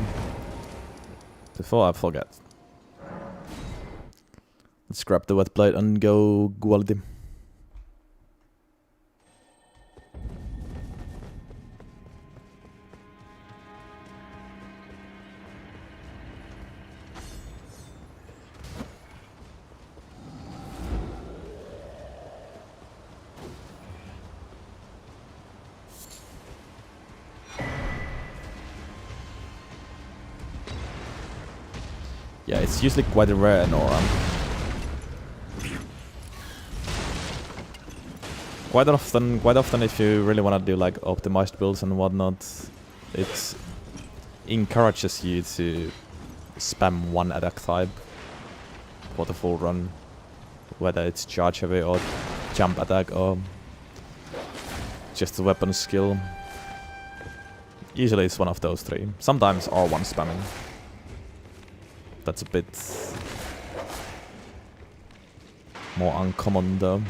before I forget, let's grab the wet blade and go quality. Yeah, it's usually quite rare in Aura. Quite often if you really want to do like optimized builds and whatnot, it encourages you to spam one attack type for the full run. Whether it's charge heavy or jump attack or just a weapon skill. Usually it's one of those three. Sometimes R1 spamming. That's a bit more uncommon though.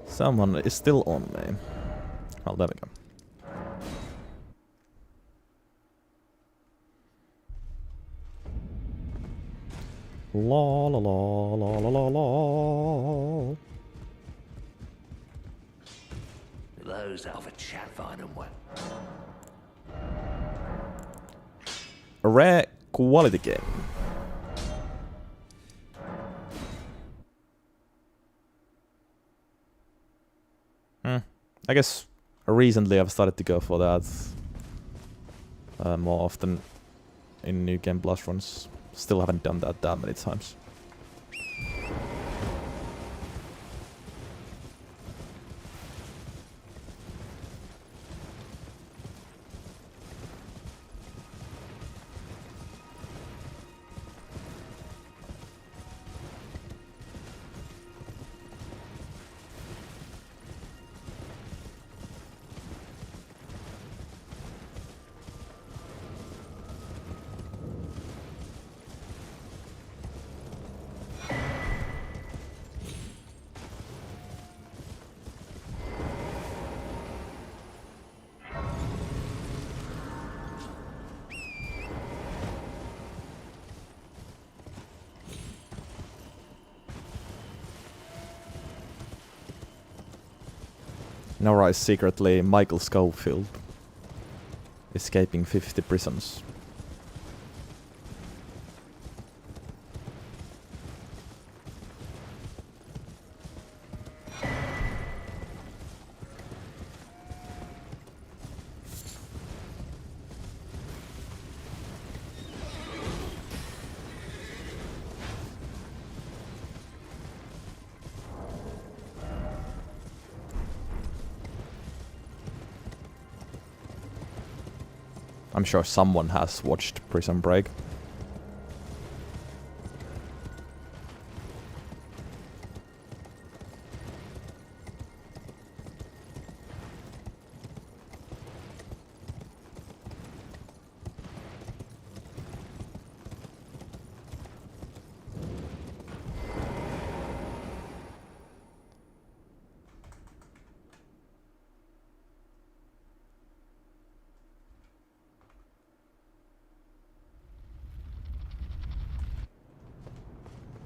Someone is still on me. Oh, there we go. La la la la la la la. Those have a chat on them well. A rare quality game. I guess recently I've started to go for that more often in New Game Plus runs. Still haven't done that many times. Nora is secretly Michael Scofield, escaping 50 prisons. I'm sure someone has watched Prison Break.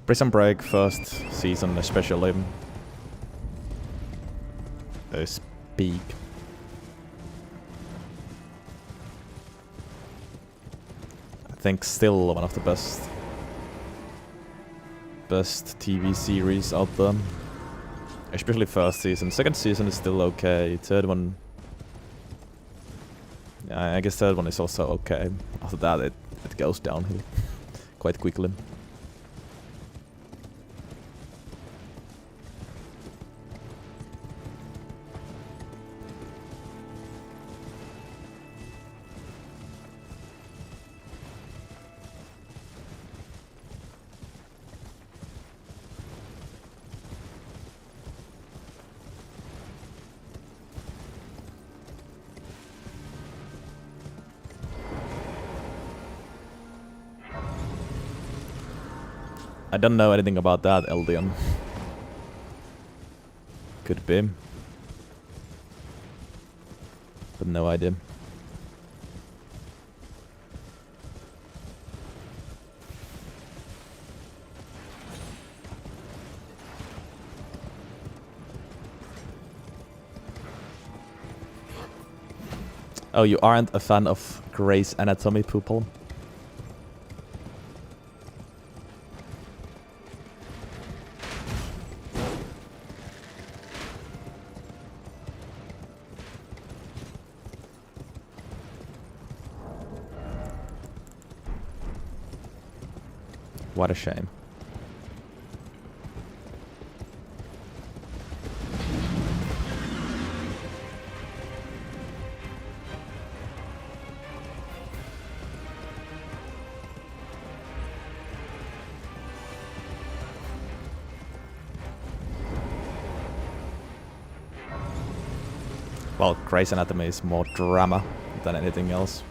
Prison Break first season especially is peak. I think still one of the best best TV series out there. Especially first season. Second season is still okay. Third one... Yeah, I guess third one is also okay. After that it goes downhill quite quickly. I don't know anything about that, Elden. Could be. But no idea. Oh, you aren't a fan of Grey's Anatomy, people? What a shame. Well, Grey's Anatomy is more drama than anything else.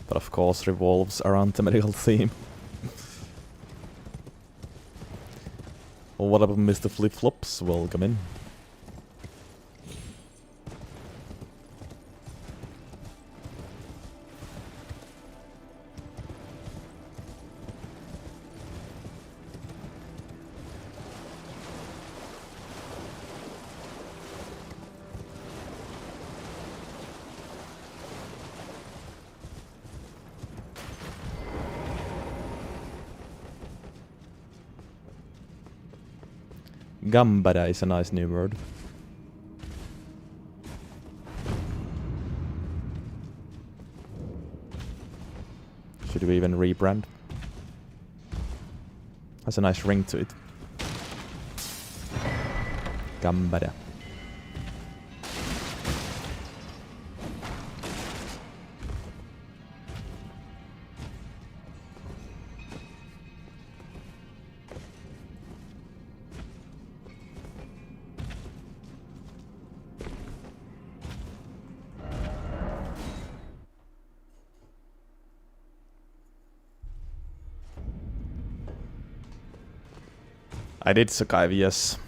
But of course revolves around the medical theme. Well, what about Mr. Flip-Flops? Welcome in. Gambada is a nice new word. Should we even rebrand? Has a nice ring to it. Gambada. I did Sakai, yes.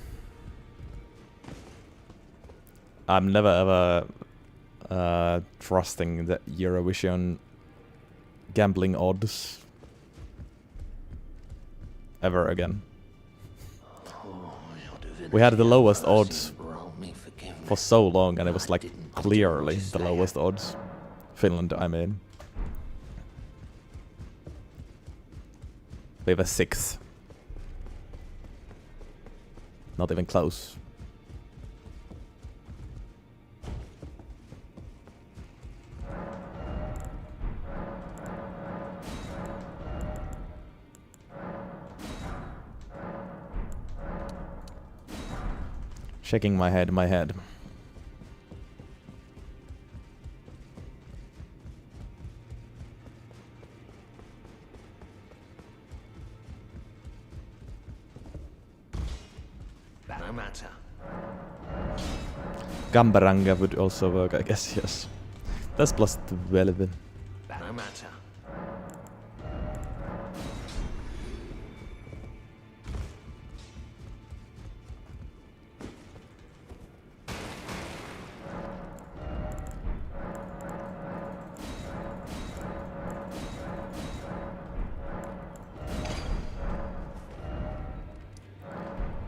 I'm never ever trusting the Eurovision gambling odds ever again. We had the lowest odds for so long, and it was like clearly the lowest odds. Finland, I mean. We have a 6th. Not even close. Shaking my head, No matter. Gambaranga would also work, I guess, yes. That's plus 12. No matter.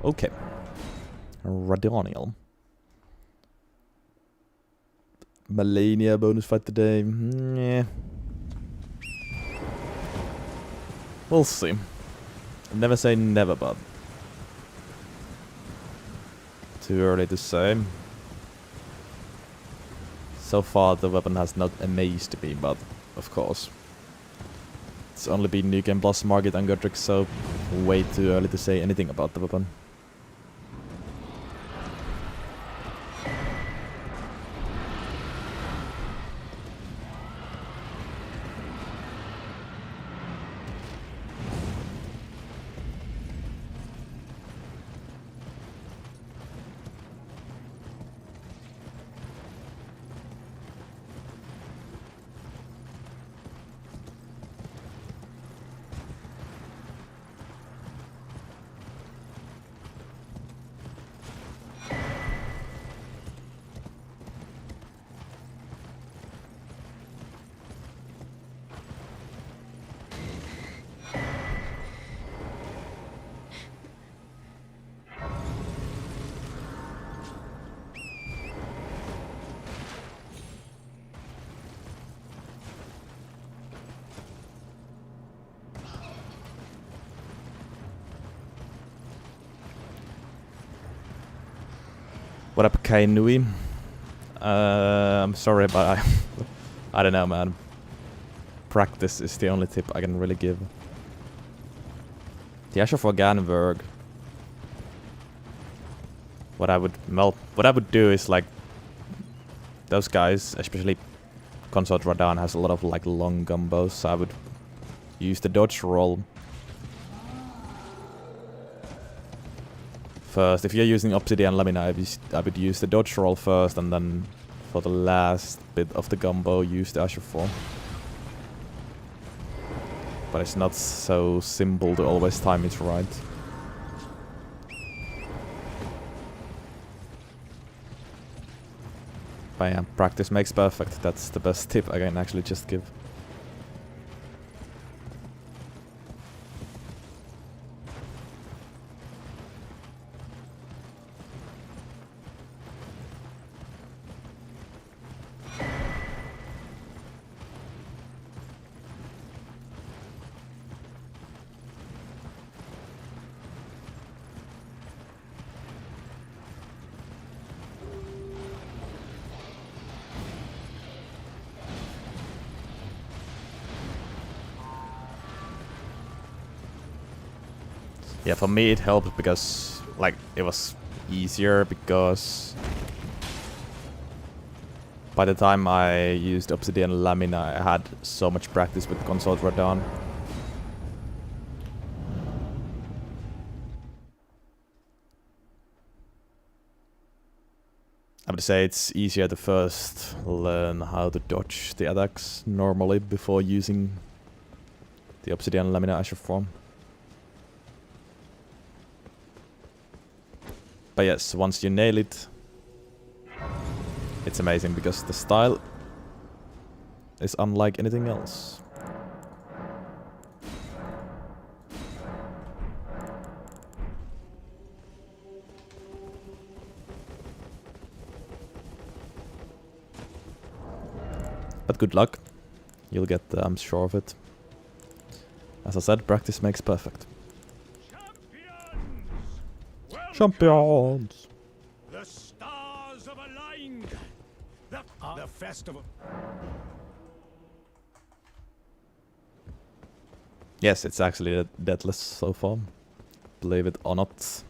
Okay. Radonial. Melania bonus fight today. Yeah. We'll see. Never say never, but too early to say. So far the weapon has not amazed me, but of course. It's only been New Game Plus, Margit and Godric, so way too early to say anything about the weapon. What up, Kainui? I'm sorry, but I don't know, man. Practice is the only tip I can really give. The Asher for Ganberg. What I would do is like those guys, especially Consort Radan has a lot of like long combos, so I would use the dodge roll first. If you're using Obsidian Lamina, I would use the dodge roll first, and then for the last bit of the combo, use the Usher form. But it's not so simple to always time it right. But yeah, practice makes perfect. That's the best tip I can actually just give. Yeah, for me it helped because, like, it was easier because by the time I used Obsidian Lamina, I had so much practice with Consort Radan. I would say it's easier to first learn how to dodge the attacks normally before using the Obsidian Lamina Asher form. But yes, once you nail it, it's amazing because the style is unlike anything else. But good luck. You'll get there, I'm sure of it. As I said, practice makes perfect. Champions! The stars have aligned. The festival. Yes, it's actually deathless so far. Believe it or not.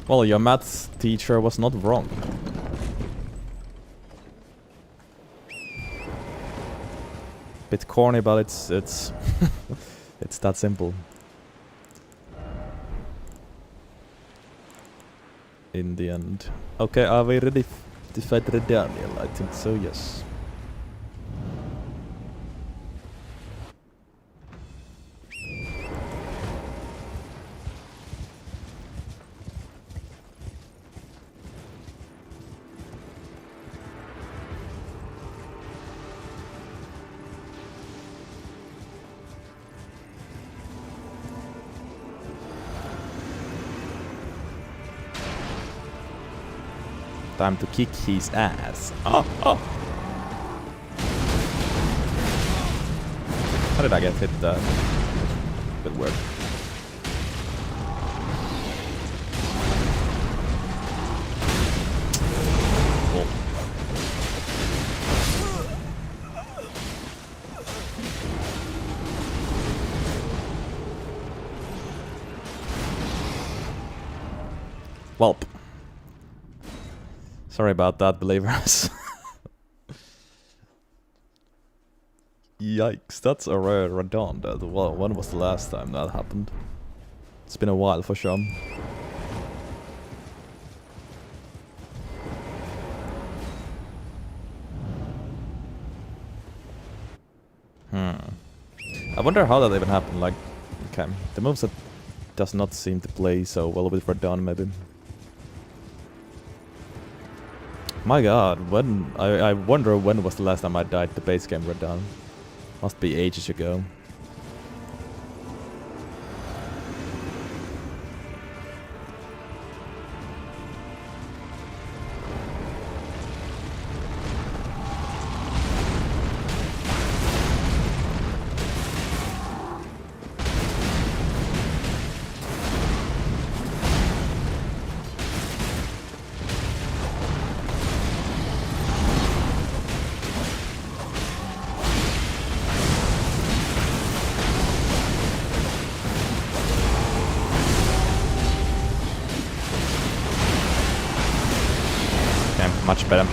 Well, your maths teacher was not wrong. Bit corny, but it's it's that simple. In the end. Okay, are we ready to fight Daniel? I think so, yes. Time to kick his ass. Oh, oh! How did I get hit that? Bit weird. Cool. Welp. Sorry about that, believers. Yikes, that's a rare Radon. Well, when was the last time that happened? It's been a while for sure. I wonder how that even happened, like, okay, the moveset does not seem to play so well with Radon, maybe. My god, when I wonder when was the last time I died the base game Radon. Must be ages ago. Much better.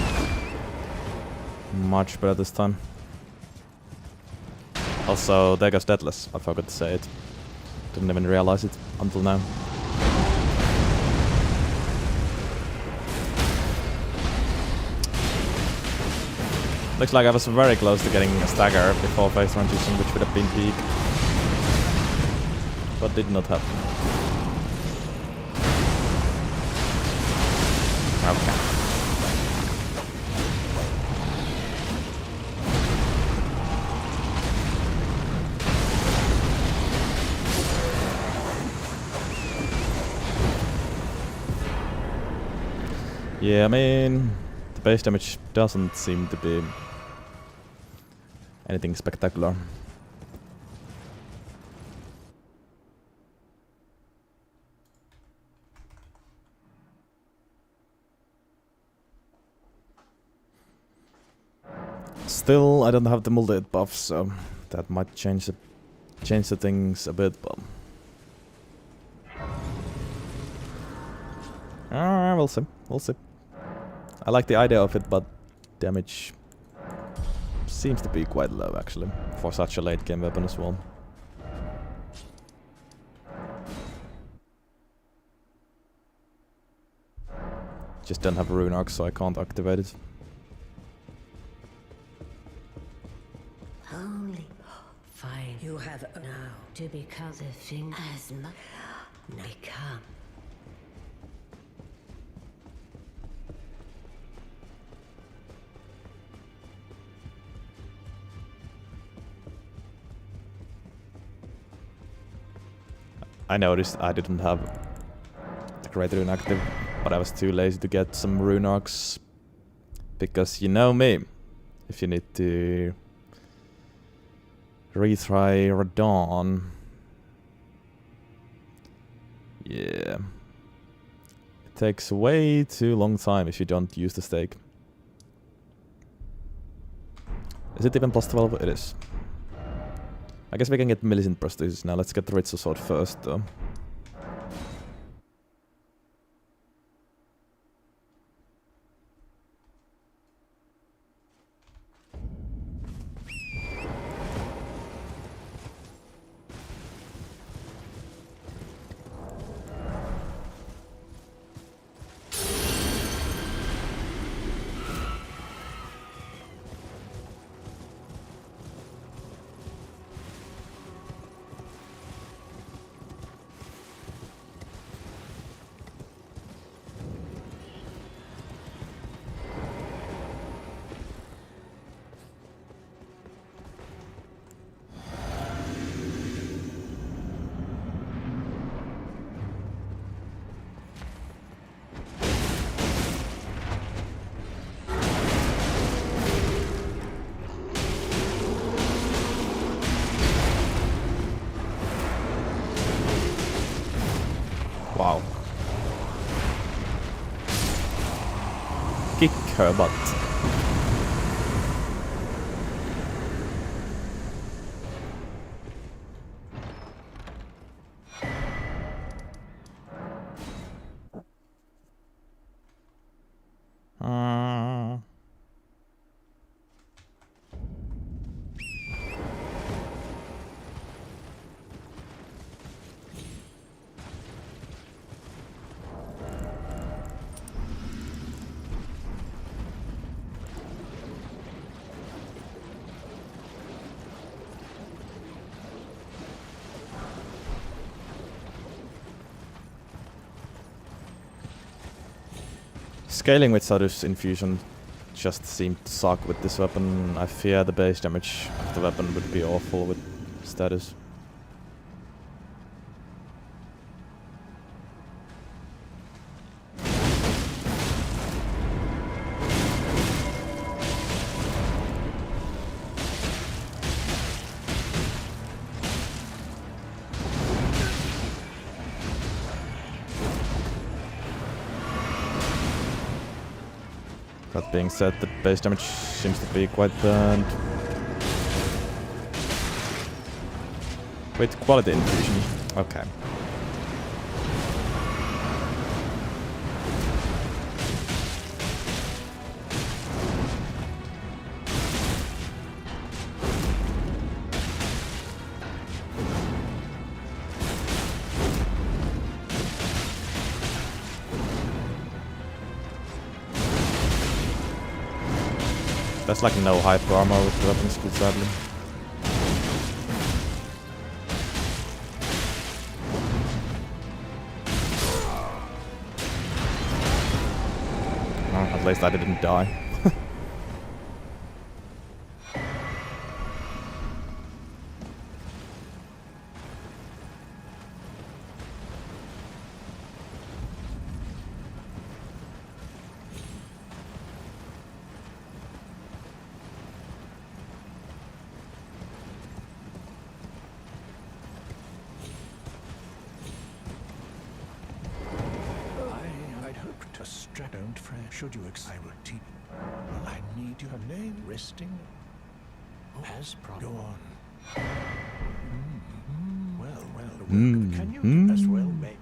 Much better this time. Also, there goes Deathless. I forgot to say it. Didn't even realize it until now. Looks like I was very close to getting a stagger before phase transition, which would have been peak. But did not happen. Okay. Yeah, I mean, the base damage doesn't seem to be anything spectacular. Still, I don't have the multi-hit buff, so that might change the things a bit, but we'll see. We'll see. I like the idea of it, but damage seems to be quite low, actually, for such a late game weapon as well. Just don't have a rune arc, so I can't activate it. Holy fine. You have now to become the thing as much become. I noticed I didn't have the Great Rune active, but I was too lazy to get some rune arcs. Because you know me, if you need to retry Radon, yeah, it takes way too long time if you don't use the stake. Is it even plus 12? It is. I guess we can get Millicent prosthesis now. Let's get the Ritsu sword first, though. her butt. Scaling with Sadus Infusion just seemed to suck with this weapon. I fear the base damage of the weapon would be awful with status. That being said, the base damage seems to be quite burned. Wait, quality infusion. Okay. There's like no hyper armor with the weapon skill, sadly. Oh, at least I didn't die. Don't fret. Should you I will teach. I need your name resting. As go on. Well, can you do as well, mate?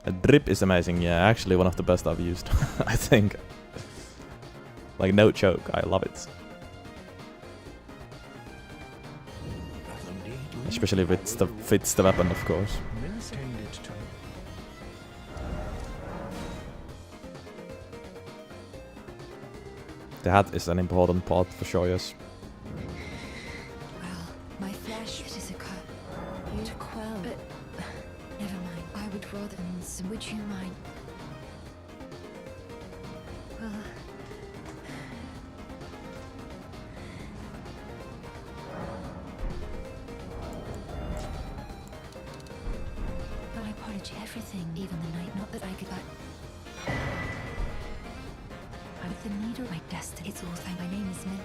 A drip is amazing, yeah, actually one of the best I've used, I think. Like, no joke, I love it. Especially if it fits the weapon, of course. The hat is an important part for sure, yes. Well, my flesh, it is a cut. You to quell, but never mind. I would rather than some. Would you mind? Well, but I apologize everything, even the night. Not that I could, but I'm the needle. My destiny. It's all fine. My name is Min.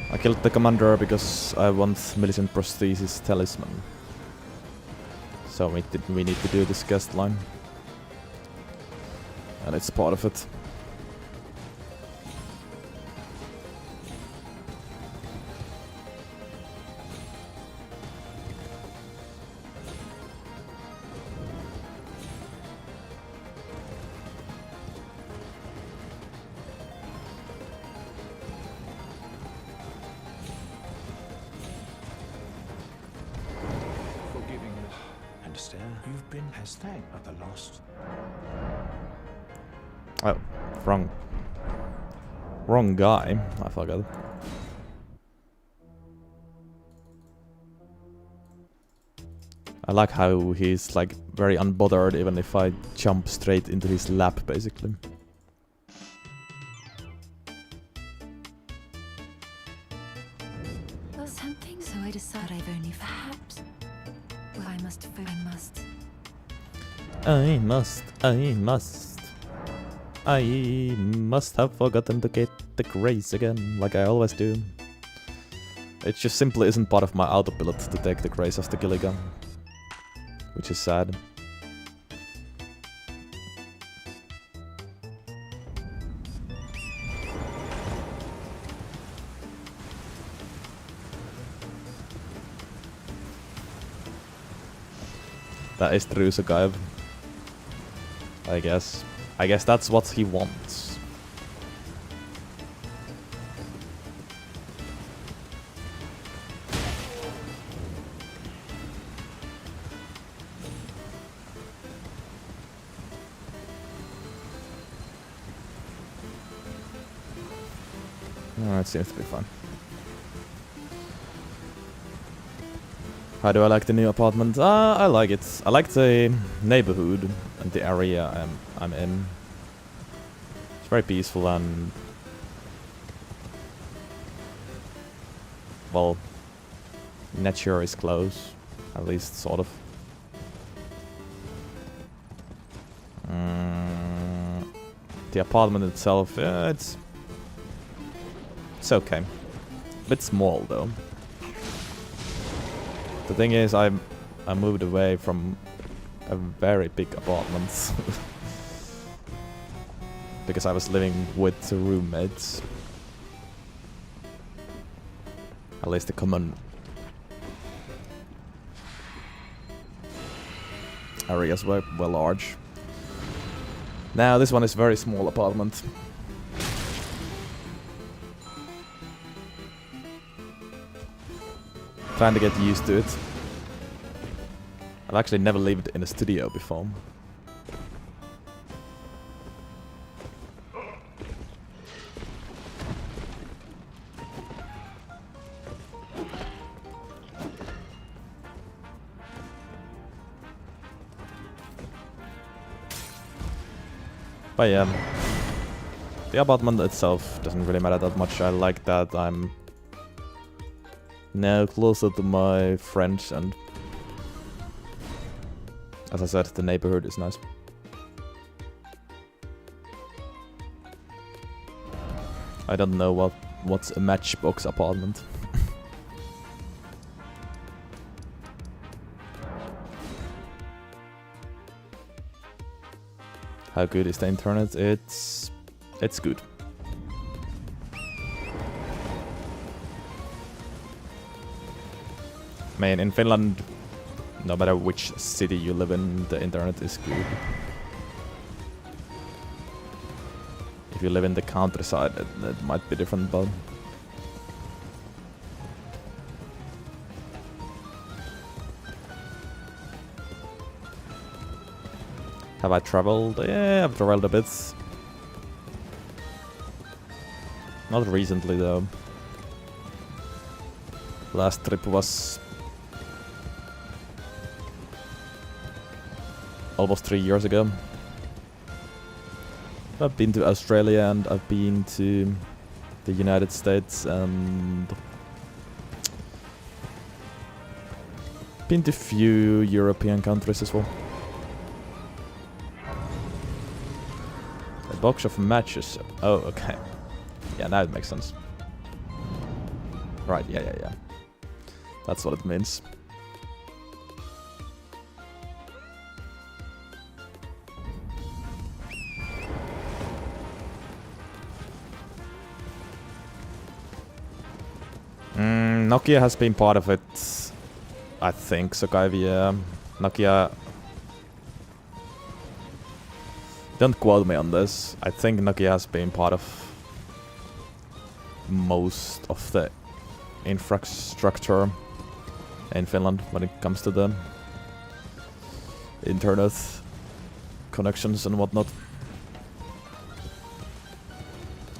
I killed the commander because I want Millicent Prosthesis Talisman. So we need to do this guest line. And it's part of it. You've been as thank of the lost. Oh, wrong guy. I forgot. I like how he's like very unbothered even if I jump straight into his lap, basically. Well, something, so I decide I've only perhaps. Well, I must. I must. I must have forgotten to get the grace again, like I always do. It just simply isn't part of my autopilot to take the grace as the Gilligan. Which is sad. That is true, Sagaev. I guess. I guess that's what he wants. Oh, it seems to be fun. How do I like the new apartment? I like it. I like the neighborhood and the area I'm in. It's very peaceful and... well, nature is close. At least, sort of. The apartment itself, it's okay. A bit small though. The thing is, I moved away from a very big apartment because I was living with roommates. At least the common areas were large. Now this one is very small apartment. Trying to get used to it. I've actually never lived in a studio before. But yeah, the apartment itself doesn't really matter that much. I like that I'm now closer to my friends, and as I said, the neighborhood is nice. I don't know what's a matchbox apartment. How good is the internet? It's good. I mean, in Finland, no matter which city you live in, the internet is good. If you live in the countryside, it might be different, but... have I traveled? Yeah, I've traveled a bit. Not recently, though. Last trip was almost 3 years ago. I've been to Australia and I've been to the United States and been to few European countries as well. A box of matches. Oh, okay. Yeah, now it makes sense. Right, yeah. That's what it means. Nokia has been part of it, I think, Sokaivi. Nokia... Don't quote me on this. I think Nokia has been part of most of the infrastructure in Finland when it comes to the internet connections and whatnot.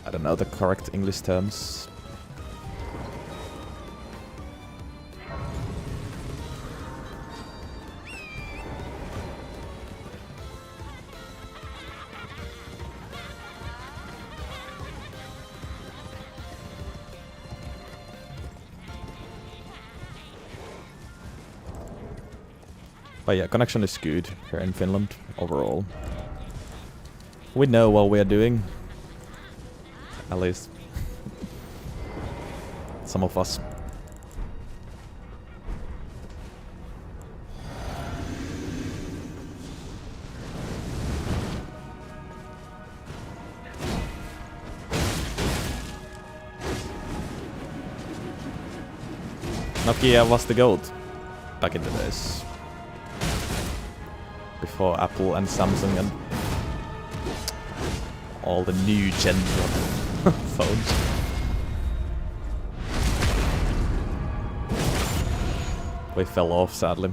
I don't know the correct English terms. But yeah, connection is good here in Finland overall. We know what we're doing. At least. Some of us. Nokia was the goat back in the days. Before Apple and Samsung and all the new gen phones. We fell off, sadly.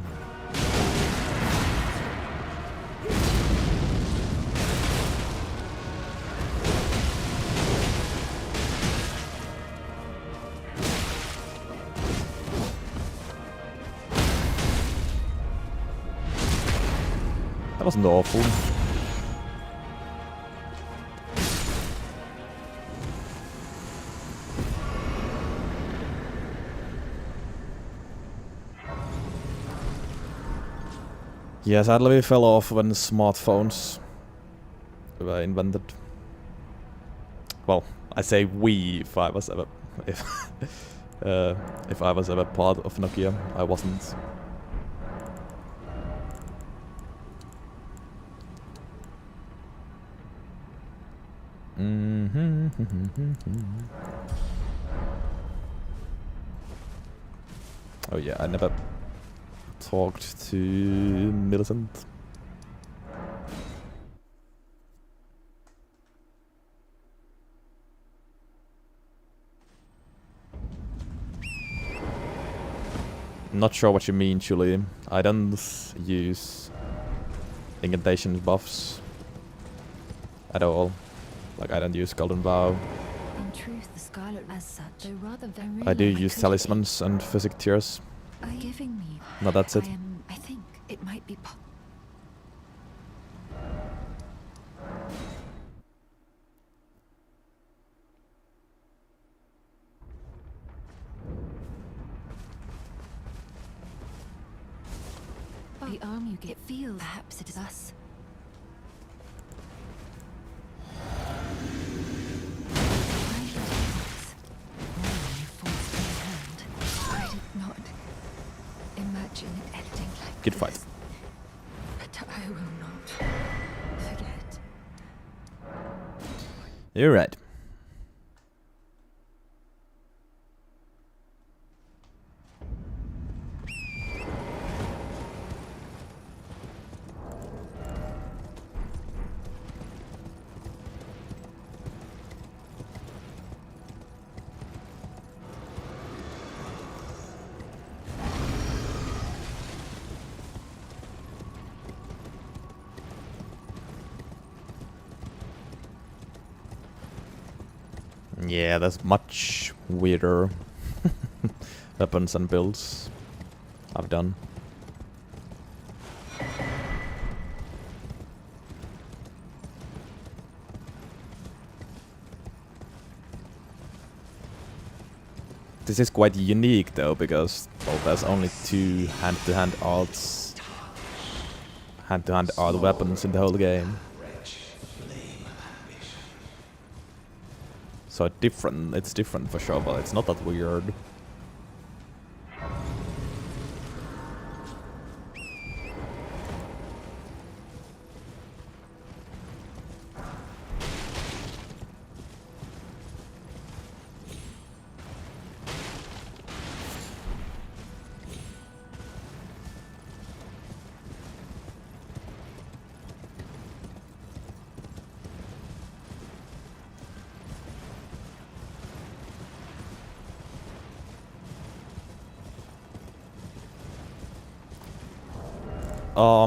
That wasn't awful. Yeah, sadly we fell off when smartphones were invented. Well, I say we if I was ever if I was ever part of Nokia. I wasn't. Oh yeah, I never talked to Millicent. Not sure what you mean, Julie. I don't use incantation buffs at all. Like, I don't use Golden Vow. In truth, the Scarlet as such, though rather very I do use talismans and physic tears. Are you giving me? No, that's it. I think it might be the arm you get feels. Perhaps it is us. I did not imagine it ending like Good this. fight. But I will not forget. You're right. Yeah, there's much weirder weapons and builds I've done. This is quite unique though, because well, there's only 2 hand-to-hand arts, hand-to-hand art weapons in the whole game. So it's different for sure, but it's not that weird. I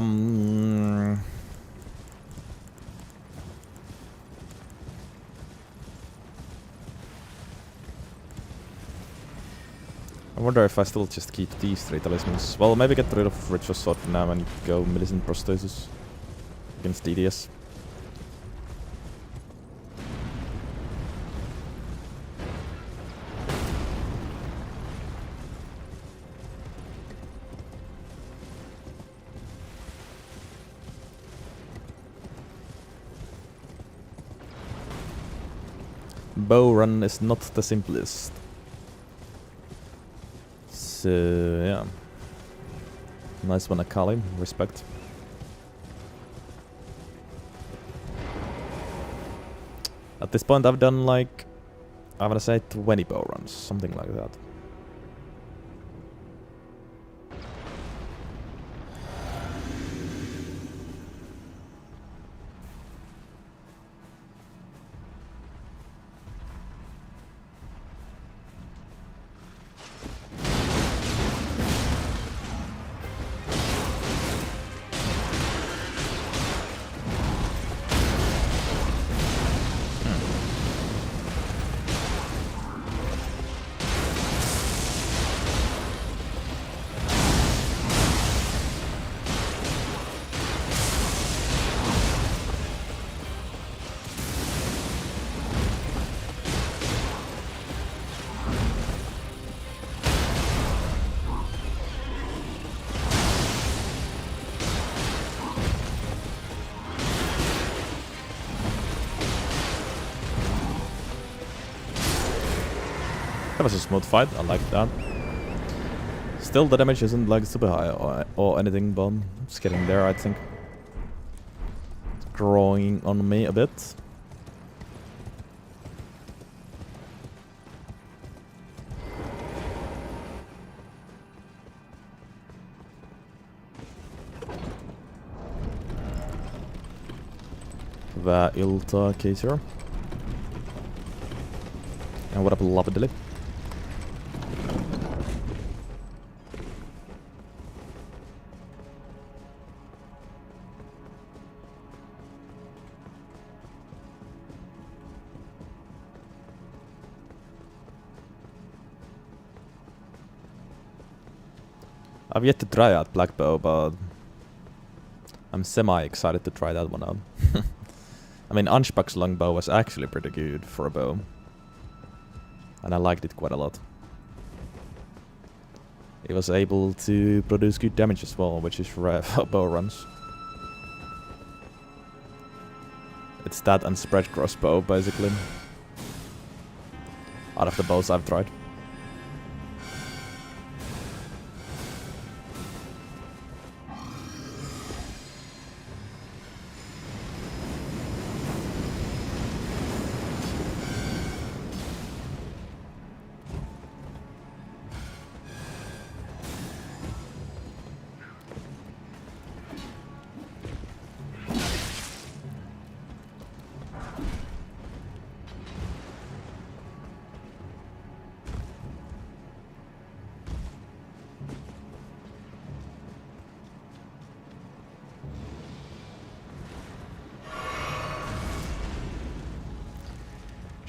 wonder if I still just keep these 3 talismans. Well, maybe get rid of Ritual Sword for now and go Millicent Prosthesis against DDS. bow run is not the simplest. So yeah, nice one, Akali. Respect. At this point, I've done like, I wanna say 20 bow runs, something like that. That was a smooth fight, I like that. Still, the damage isn't like super high or anything, but it's getting there, I think. It's growing on me a bit. The Ilta Kaser. And what up, Lovely? I've yet to try out Black Bow, but I'm semi-excited to try that one out. I mean, Anspach's longbow was actually pretty good for a bow. And I liked it quite a lot. It was able to produce good damage as well, which is rare for bow runs. It's that and spread crossbow, basically. Out of the bows I've tried.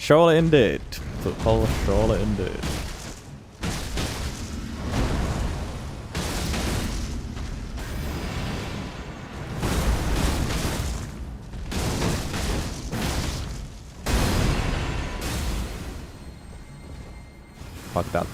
Surely indeed. Football, surely indeed. Fuck that.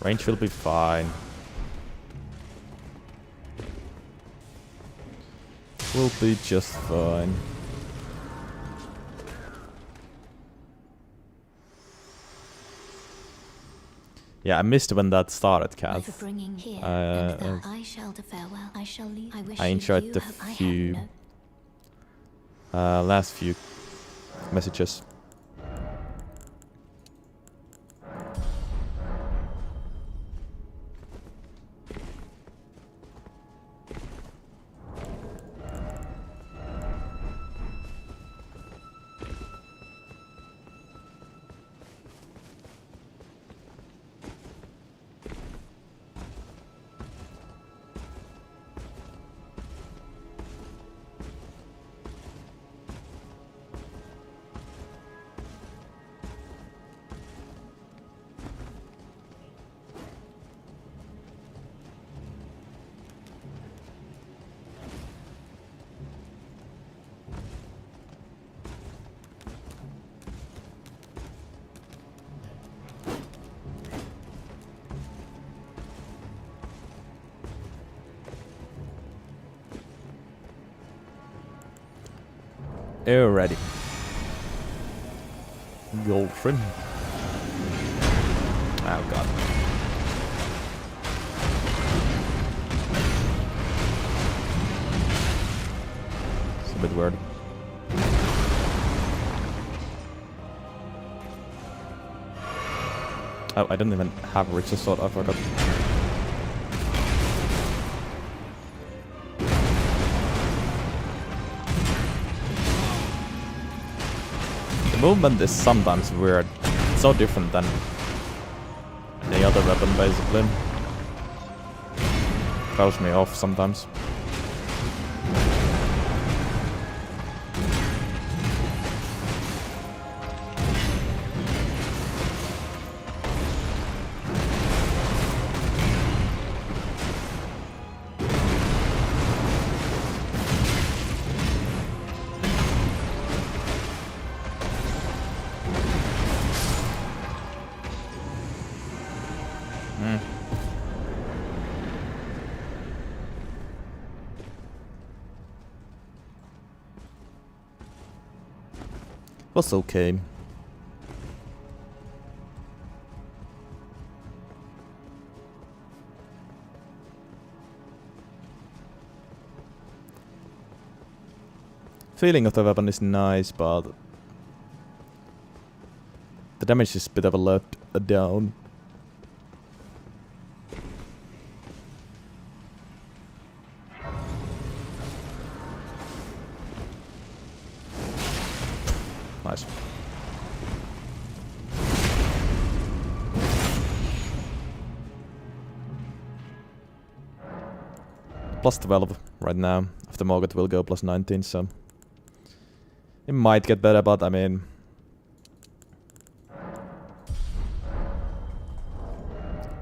Range will be fine. We'll be just fine. Yeah, I missed when that started, Cat. I enjoyed the few last few messages. Alrighty. Girlfriend. Oh god. It's a bit weird. Oh, I didn't even have a richer sword, I forgot. The movement is sometimes weird. It's so different than any other weapon, basically. Throws me off sometimes. Was okay. Feeling of the weapon is nice, but the damage is a bit of a let down. Nice. Plus 12 right now. After Morgoth will go plus 19, so it might get better, but I mean,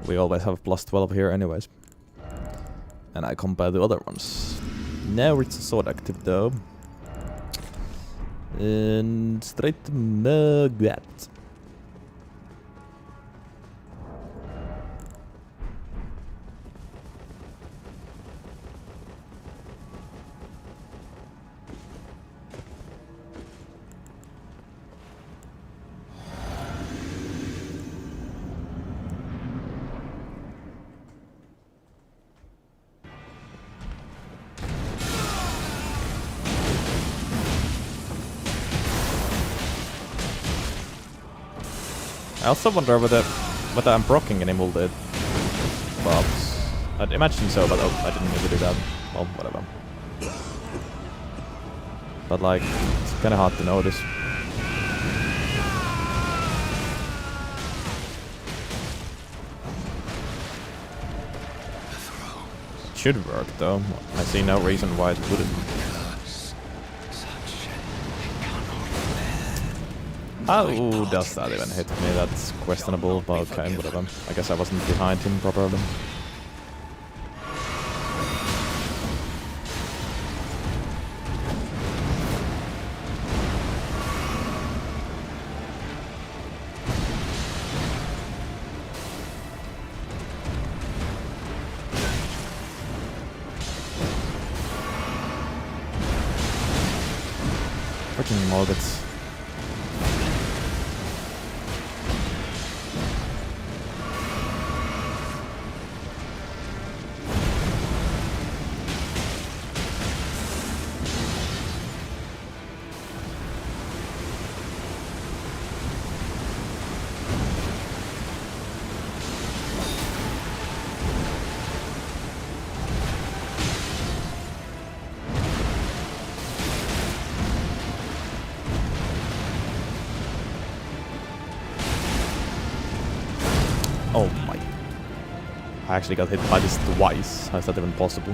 we always have plus 12 here anyways. And I compare the other ones. Now it's a sword active though. And straight to Morgoth. I also wonder whether I'm proccing any multi buffs. I'd imagine so, but oh, I didn't need to do that. Well, whatever. But like, it's kinda hard to notice. It should work though. I see no reason why it wouldn't. How does that even hit me? That's questionable, but okay, whatever. I guess I wasn't behind him properly. Freaking Morgoths. Oh my. I actually got hit by this twice. How is that even possible?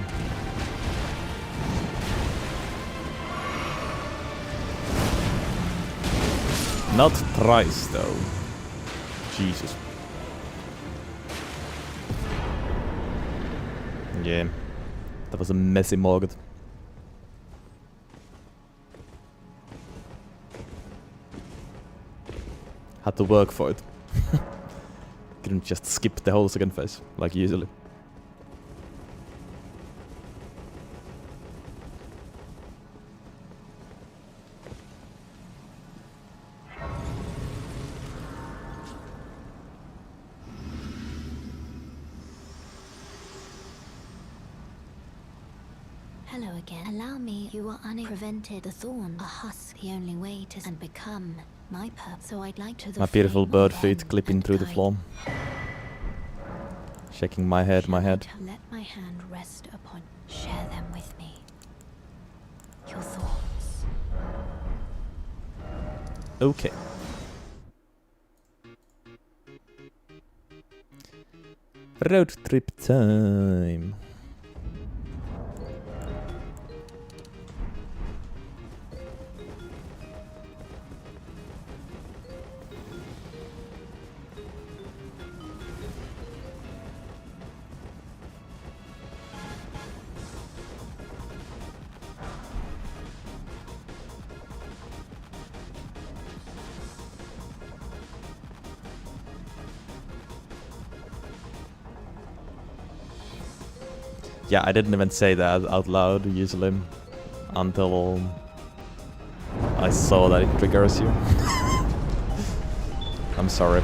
Not thrice though. Jesus. Yeah. That was a messy Morgoth. Had to work for it. Couldn't just skip the whole second phase, like usually. hello again. Allow me. You are prevented the thorn, a husk, the only way to and become my purpose. So I'd like to. My beautiful flame bird of feet them clipping and through the guide. floor. Shaking my head, my head. Let my hand rest upon. Share them with me. Your thoughts. Okay. Road trip time. Yeah, I didn't even say that out loud usually until I saw that it triggers you. I'm sorry.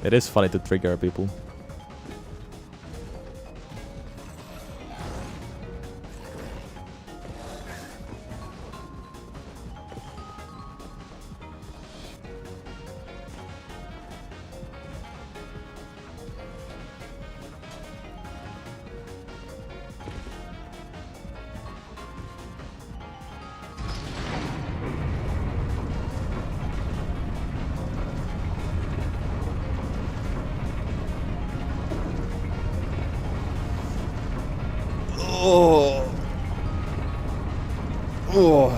It is funny to trigger people. Oh. Oh.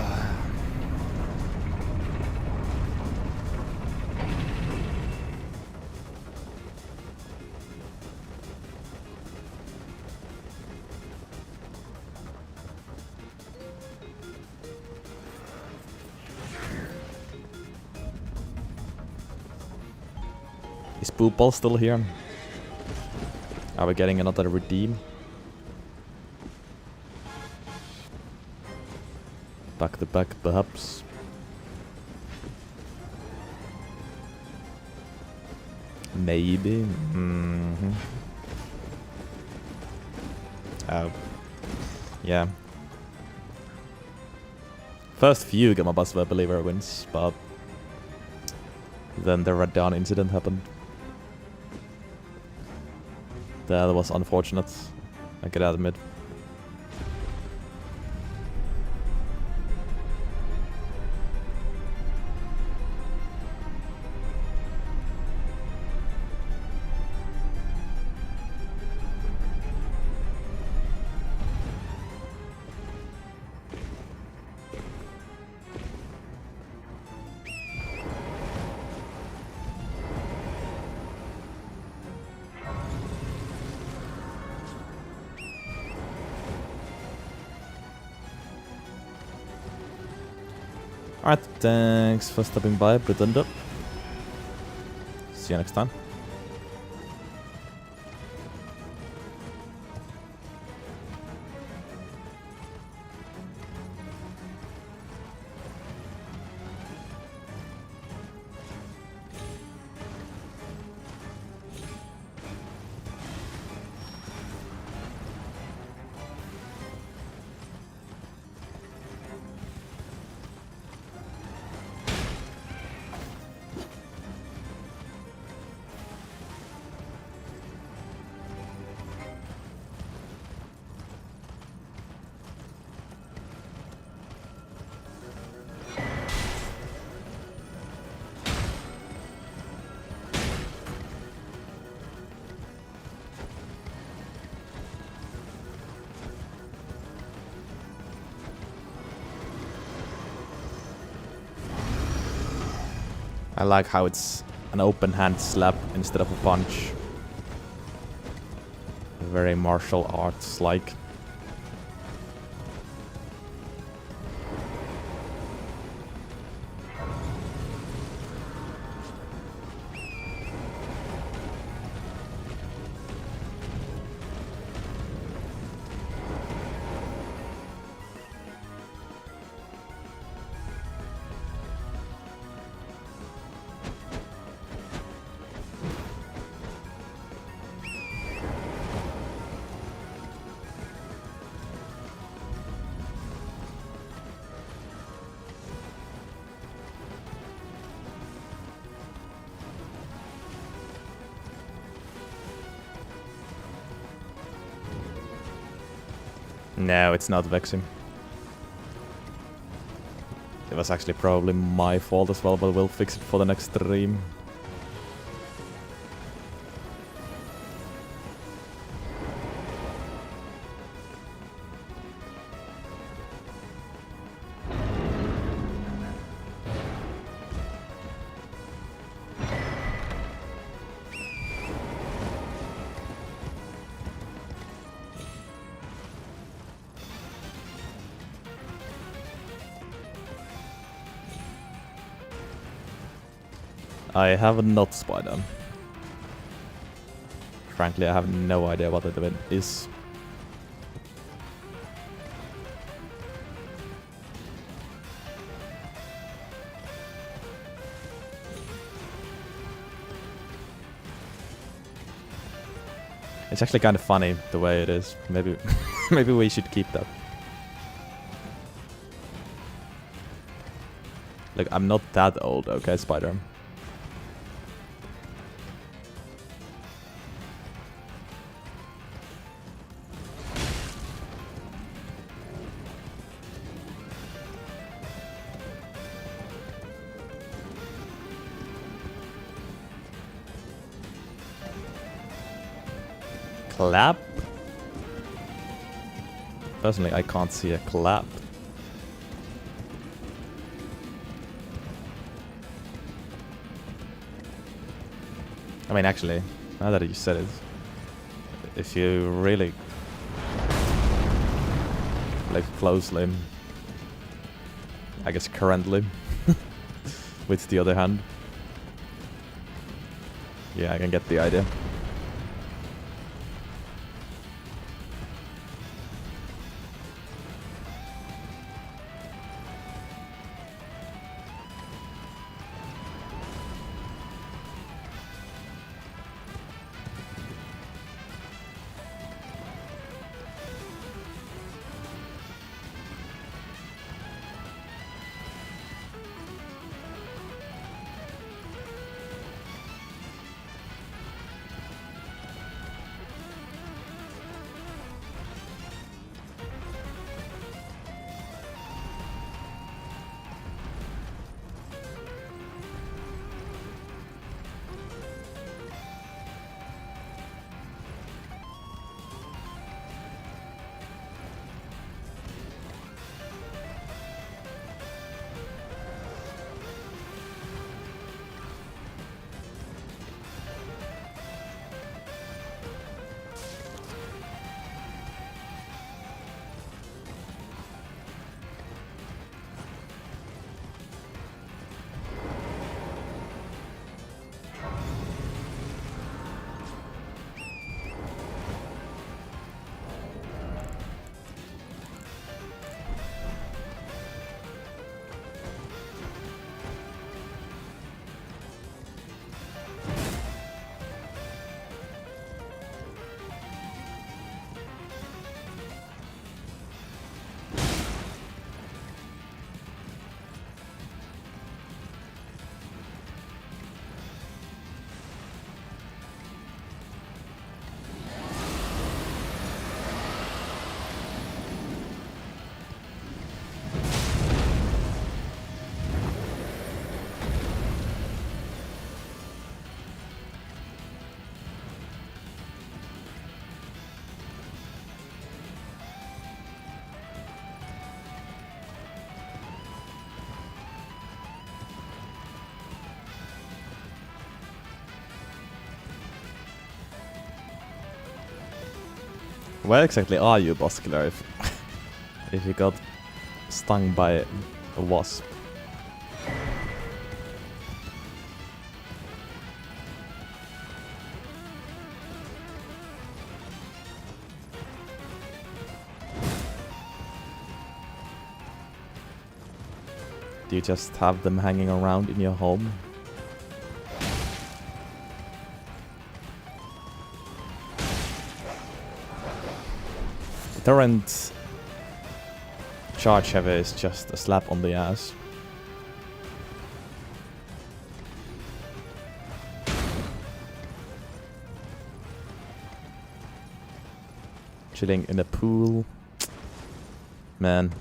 Is Poopball still here? Are we getting another redeem? Back to back, perhaps. Maybe. Oh. Yeah. First few Gamma Buzzword Believer wins, but then the Radon incident happened. That was unfortunate, I gotta admit. Alright, thanks for stopping by, Pretender. See you next time. I like how it's an open hand slap instead of a punch. Very martial arts like. No, it's not vexing. It was actually probably my fault as well, but we'll fix it for the next stream. I have not spied them. Frankly, I have no idea what the event is. It's actually kind of funny the way it is. Maybe, maybe we should keep that. Like, I'm not that old, okay, Spider. Clap? Personally, I can't see a clap. I mean, actually, now that you said it, if you really look closely, I guess currently, with the other hand, yeah, I can get the idea. Where exactly are you, Boskiller, if you got stung by a wasp? Do you just have them hanging around in your home? Torrent charge heavy is just a slap on the ass. Chilling in a pool. Man.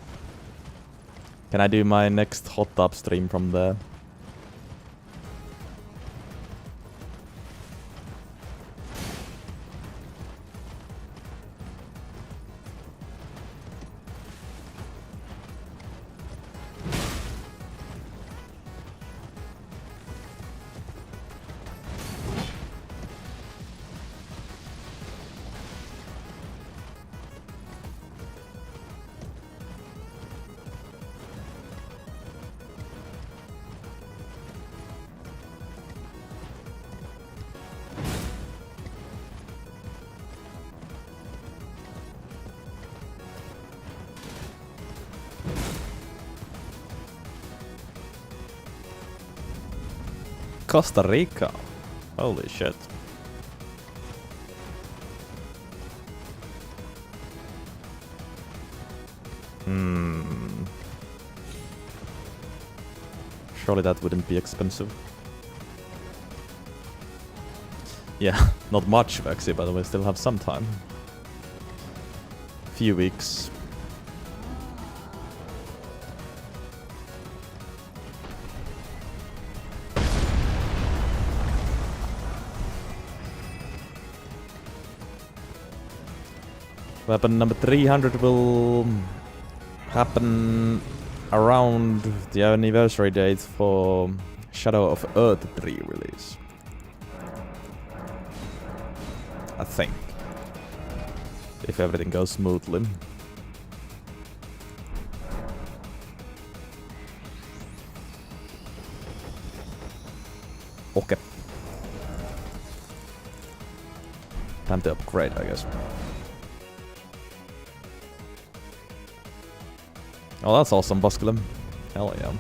Can I do my next hot tub stream from there? Costa Rica. Holy shit. Surely that wouldn't be expensive. Yeah, not much actually, but we still have some time. Few weeks. Weapon number 300 will happen around the anniversary date for Shadow of Earth 3 release. I think. If everything goes smoothly. Okay. Time to upgrade, I guess. Oh, that's awesome, Busculum. Hell yeah.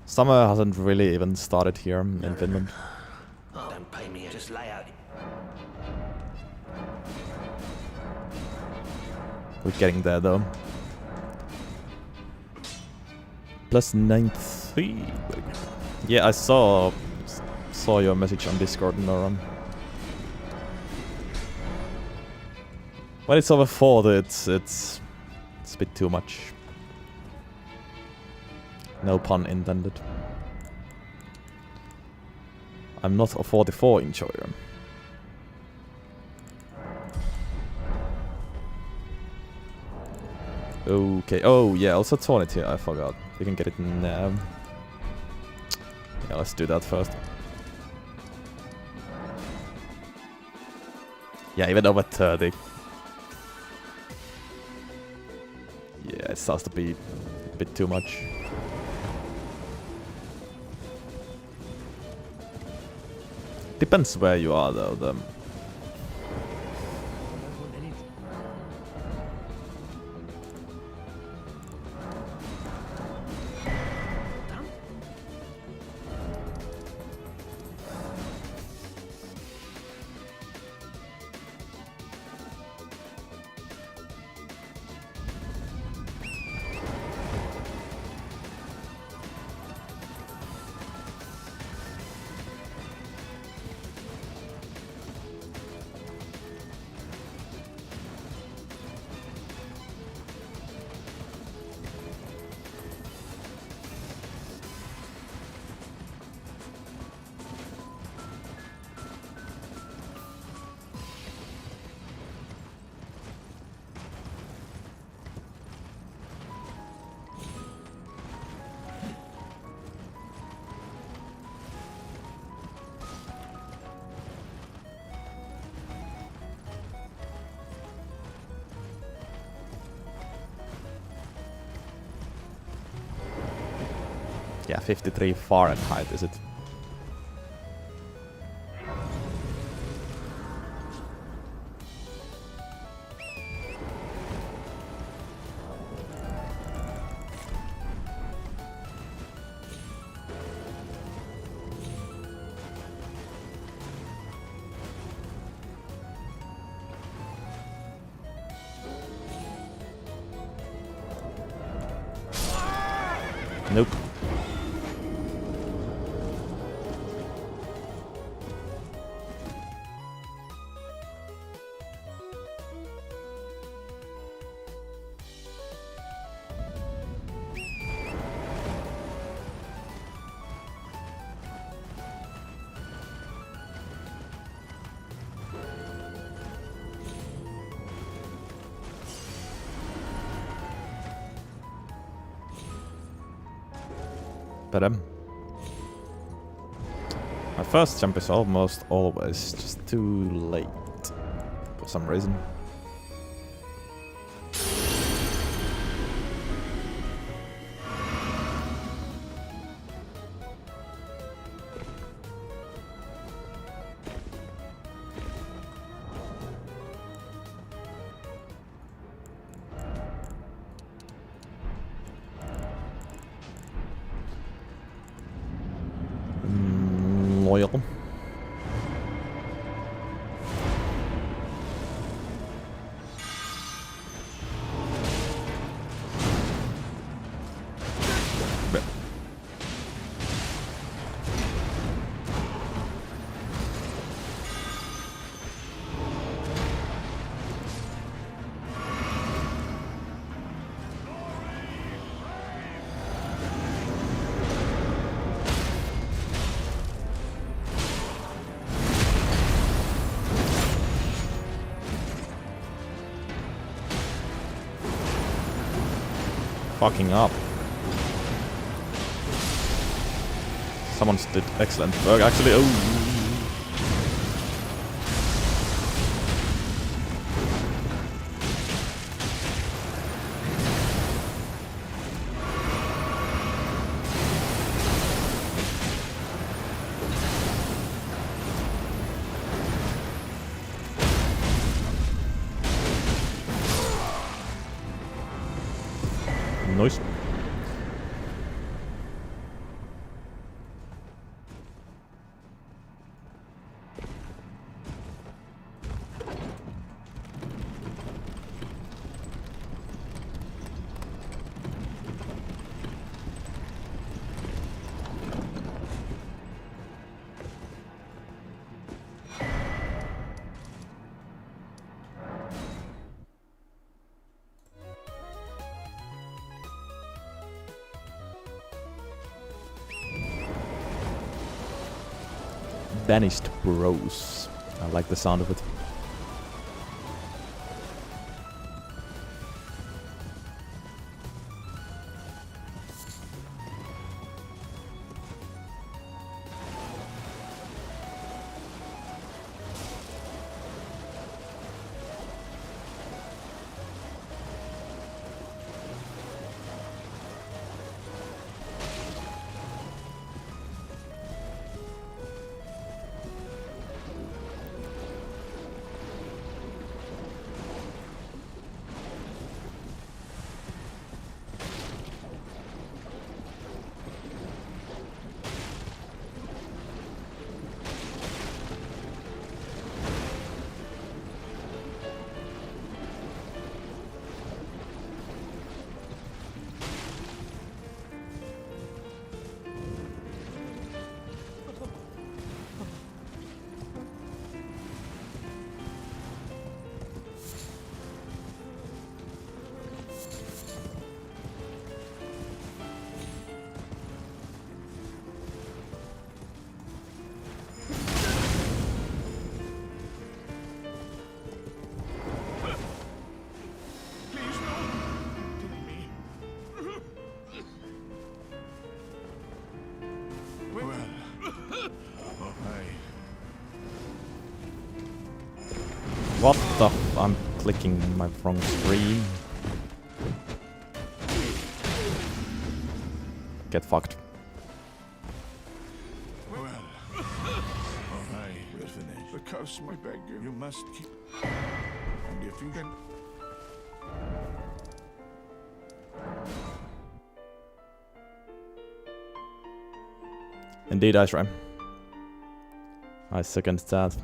Summer hasn't really even started here in Finland. Don't pay me, just lay out. We're getting there though. Plus 93. Yeah, I saw your message on Discord, Nora. When it's over 40, it's a bit too much. No pun intended. I'm not a 44 enjoyer. Okay. Oh yeah, also Taunt here. I forgot. We can get it now. Yeah, let's do that first. Yeah, even over 30. Yeah, it starts to be a bit too much. Depends where you are though. Yeah, 53 Fahrenheit, is it? But my first jump is almost always just too late for some reason. Loyal. Fucking up. Someone's did excellent work actually. Oh. Nice. Banished Bros. I like the sound of it. What the f- I'm clicking my wrong screen. Get fucked. Well, alright, we're finished. The cuffs, I beg you. You must keep. And if you can. Indeed, I try. I second that.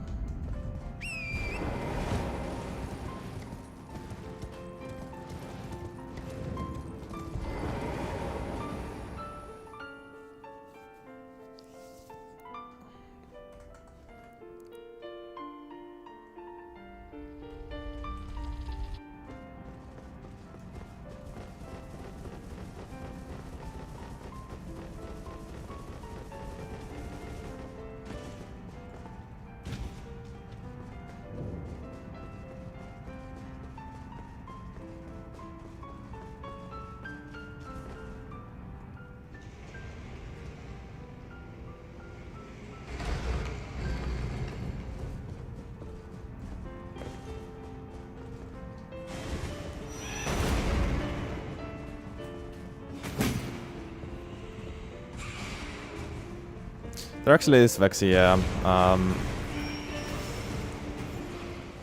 There actually is Vexy, yeah.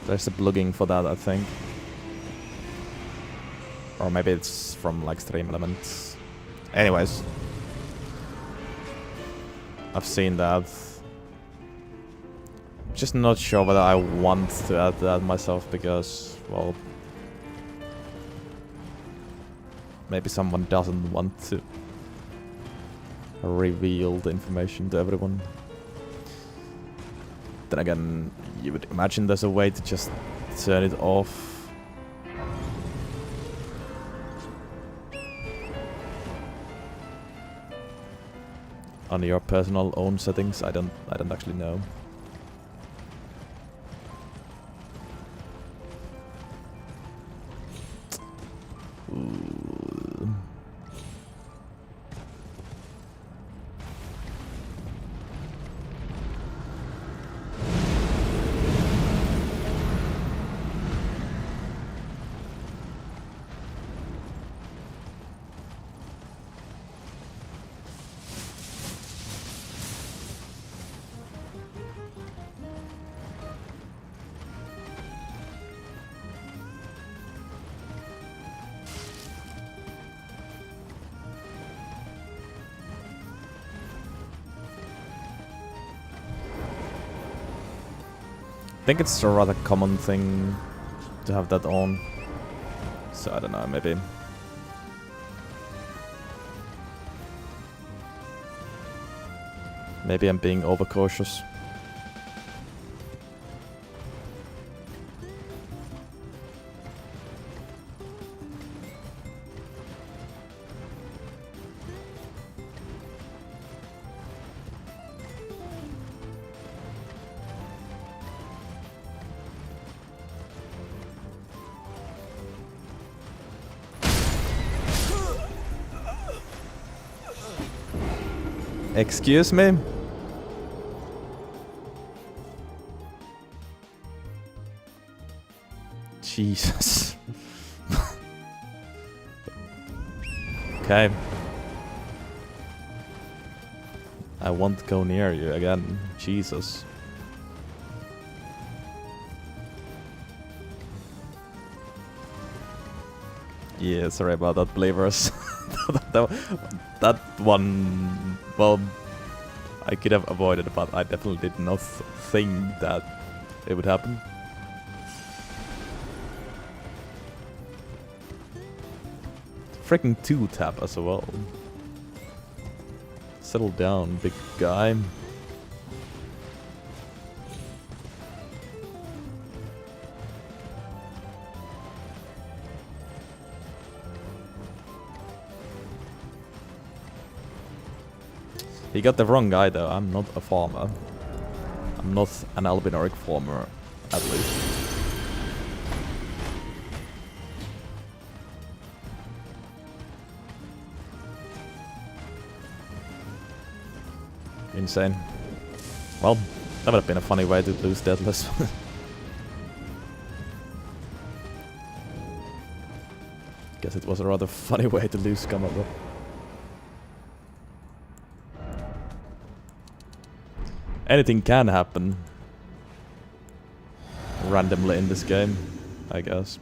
There's a plugin for that, I think. Or maybe it's from like Stream Elements. Anyways. I've seen that. Just not sure whether I want to add that myself because, well... maybe someone doesn't want to reveal the information to everyone. Then again, you would imagine there's a way to just turn it off. On your personal own settings, I don't actually know. Ooh. I think it's a rather common thing to have that on. So I don't know, maybe. Maybe I'm being overcautious. Excuse me? Jesus. Okay. I won't go near you again. Jesus. Yeah, sorry about that, believers. that one, well, I could have avoided, but I definitely did not think that it would happen. Freaking 2-tap as well. Settle down, big guy. He got the wrong guy though. I'm not a farmer. I'm not an albinoric farmer, at least. Insane. Well, that would have been a funny way to lose Deadless. Guess it was a rather funny way to lose Kamado. Anything can happen randomly in this game, I guess.